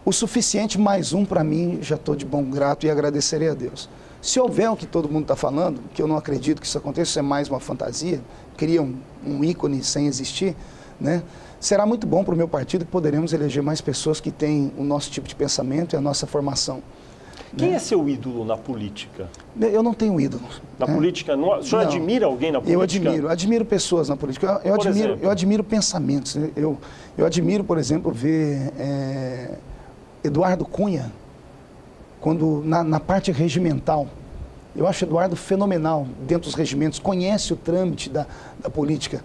o suficiente mais um para mim, já estou de bom grato e agradecerei a Deus. Se houver o que todo mundo está falando, que eu não acredito que isso aconteça, isso é mais uma fantasia, cria um ícone sem existir, né? Será muito bom para o meu partido que poderemos eleger mais pessoas que têm o nosso tipo de pensamento e a nossa formação. Quem é seu ídolo na política? Eu não tenho ídolo. Na política? O senhor admira alguém na política? Eu admiro pessoas na política. Eu admiro pensamentos. Eu admiro, por exemplo, ver Eduardo Cunha, quando na parte regimental. Eu acho Eduardo fenomenal dentro dos regimentos, conhece o trâmite da política.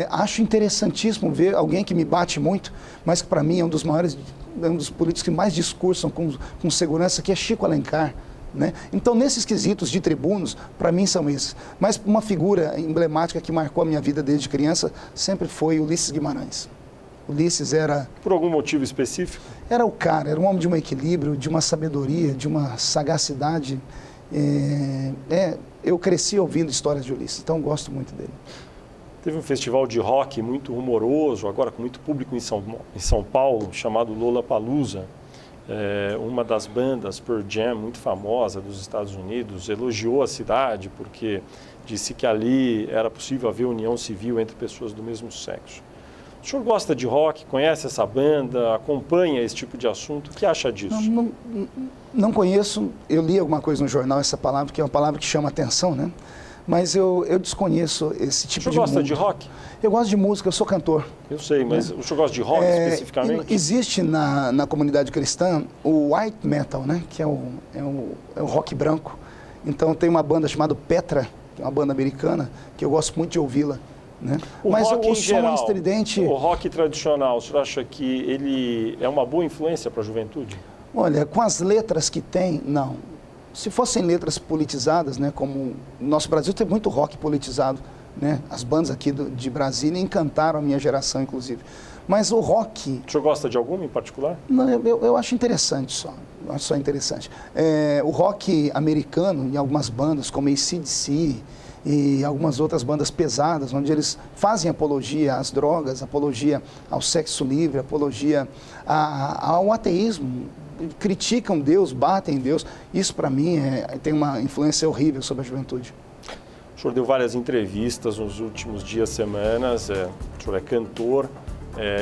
Acho interessantíssimo ver alguém que me bate muito, mas que para mim é um dos maiores, um dos políticos que mais discursam com segurança, que é Chico Alencar. Né? Então, nesses quesitos de tribunos, para mim são esses. Mas uma figura emblemática que marcou a minha vida desde criança sempre foi Ulisses Guimarães. Ulisses era... Por algum motivo específico? Era o cara, era um homem de um equilíbrio, de uma sabedoria, de uma sagacidade. Eu cresci ouvindo histórias de Ulisses, então gosto muito dele. Teve um festival de rock muito rumoroso, agora com muito público em São Paulo, chamado Lollapalooza. Uma das bandas, Pearl Jam, muito famosa dos Estados Unidos, elogiou a cidade porque disse que ali era possível haver união civil entre pessoas do mesmo sexo. O senhor gosta de rock, conhece essa banda, acompanha esse tipo de assunto? O que acha disso? Não conheço, eu li alguma coisa no jornal, essa palavra, que é uma palavra que chama atenção, né? Mas eu desconheço esse tipo de música. O senhor gosta de rock? Eu gosto de música, eu sou cantor. Eu sei, mas o senhor gosta de rock especificamente? Existe na comunidade cristã o white metal, né? Que é o rock branco. Então tem uma banda chamada Petra, que é uma banda americana, que eu gosto muito de ouvi-la. Né? Mas o som estridente... O rock tradicional, o senhor acha que ele é uma boa influência para a juventude? Olha, com as letras que tem, não. Se fossem letras politizadas, né, como no nosso Brasil tem muito rock politizado, né? As bandas aqui de Brasília encantaram a minha geração, inclusive. Mas o rock... O senhor gosta de alguma em particular? Não, eu acho interessante só. Eu acho só interessante. O rock americano, em algumas bandas, como AC/DC, e algumas outras bandas pesadas, onde eles fazem apologia às drogas, apologia ao sexo livre, apologia ao ateísmo, criticam Deus, batem em Deus. Isso, para mim, tem uma influência horrível sobre a juventude. O senhor deu várias entrevistas nos últimos dias, semanas, o senhor é cantor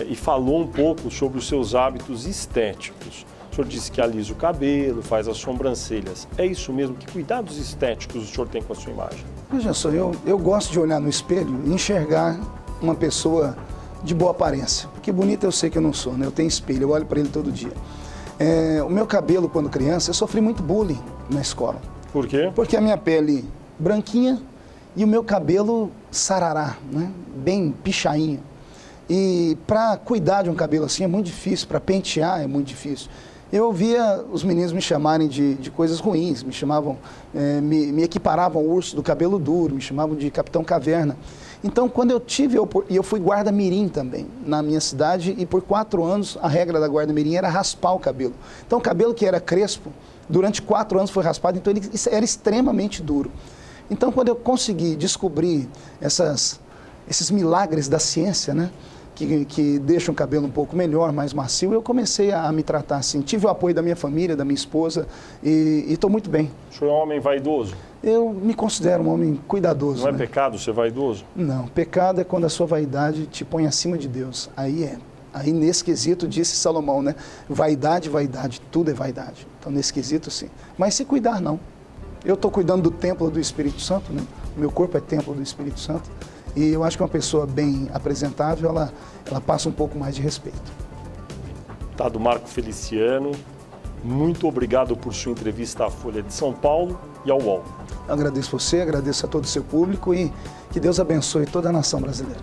e falou um pouco sobre os seus hábitos estéticos. O senhor disse que alisa o cabelo, faz as sobrancelhas. É isso mesmo? Que cuidados estéticos o senhor tem com a sua imagem? Veja só, eu gosto de olhar no espelho e enxergar uma pessoa de boa aparência. Porque bonita eu sei que eu não sou, né? Eu tenho espelho, eu olho para ele todo dia. O meu cabelo, quando criança, eu sofri muito bullying na escola. Por quê? Porque a minha pele branquinha e o meu cabelo sarará, né? Bem pichainho. E para cuidar de um cabelo assim é muito difícil, para pentear é muito difícil. Eu ouvia os meninos me chamarem de coisas ruins, me chamavam, me equiparavam ao urso do cabelo duro, me chamavam de Capitão Caverna. Então, quando eu tive, e eu fui guarda-mirim também na minha cidade, e por 4 anos a regra da guarda-mirim era raspar o cabelo. Então, o cabelo que era crespo, durante 4 anos foi raspado, então ele era extremamente duro. Então, quando eu consegui descobrir esses milagres da ciência, né? Que deixam o cabelo um pouco melhor, mais macio, eu comecei a me tratar assim. Tive o apoio da minha família, da minha esposa e estou muito bem. O senhor é um homem vaidoso? Eu me considero um homem cuidadoso. Não é pecado ser vaidoso? Não, pecado é quando a sua vaidade te põe acima de Deus. Aí nesse quesito, disse Salomão, né? Vaidade, tudo é vaidade. Então, nesse quesito, sim. Mas se cuidar, não. Eu estou cuidando do templo do Espírito Santo, né? O meu corpo é templo do Espírito Santo. E eu acho que uma pessoa bem apresentável, ela passa um pouco mais de respeito. Deputado Marco Feliciano, muito obrigado por sua entrevista à Folha de São Paulo e ao UOL. Eu agradeço você, agradeço a todo o seu público e que Deus abençoe toda a nação brasileira.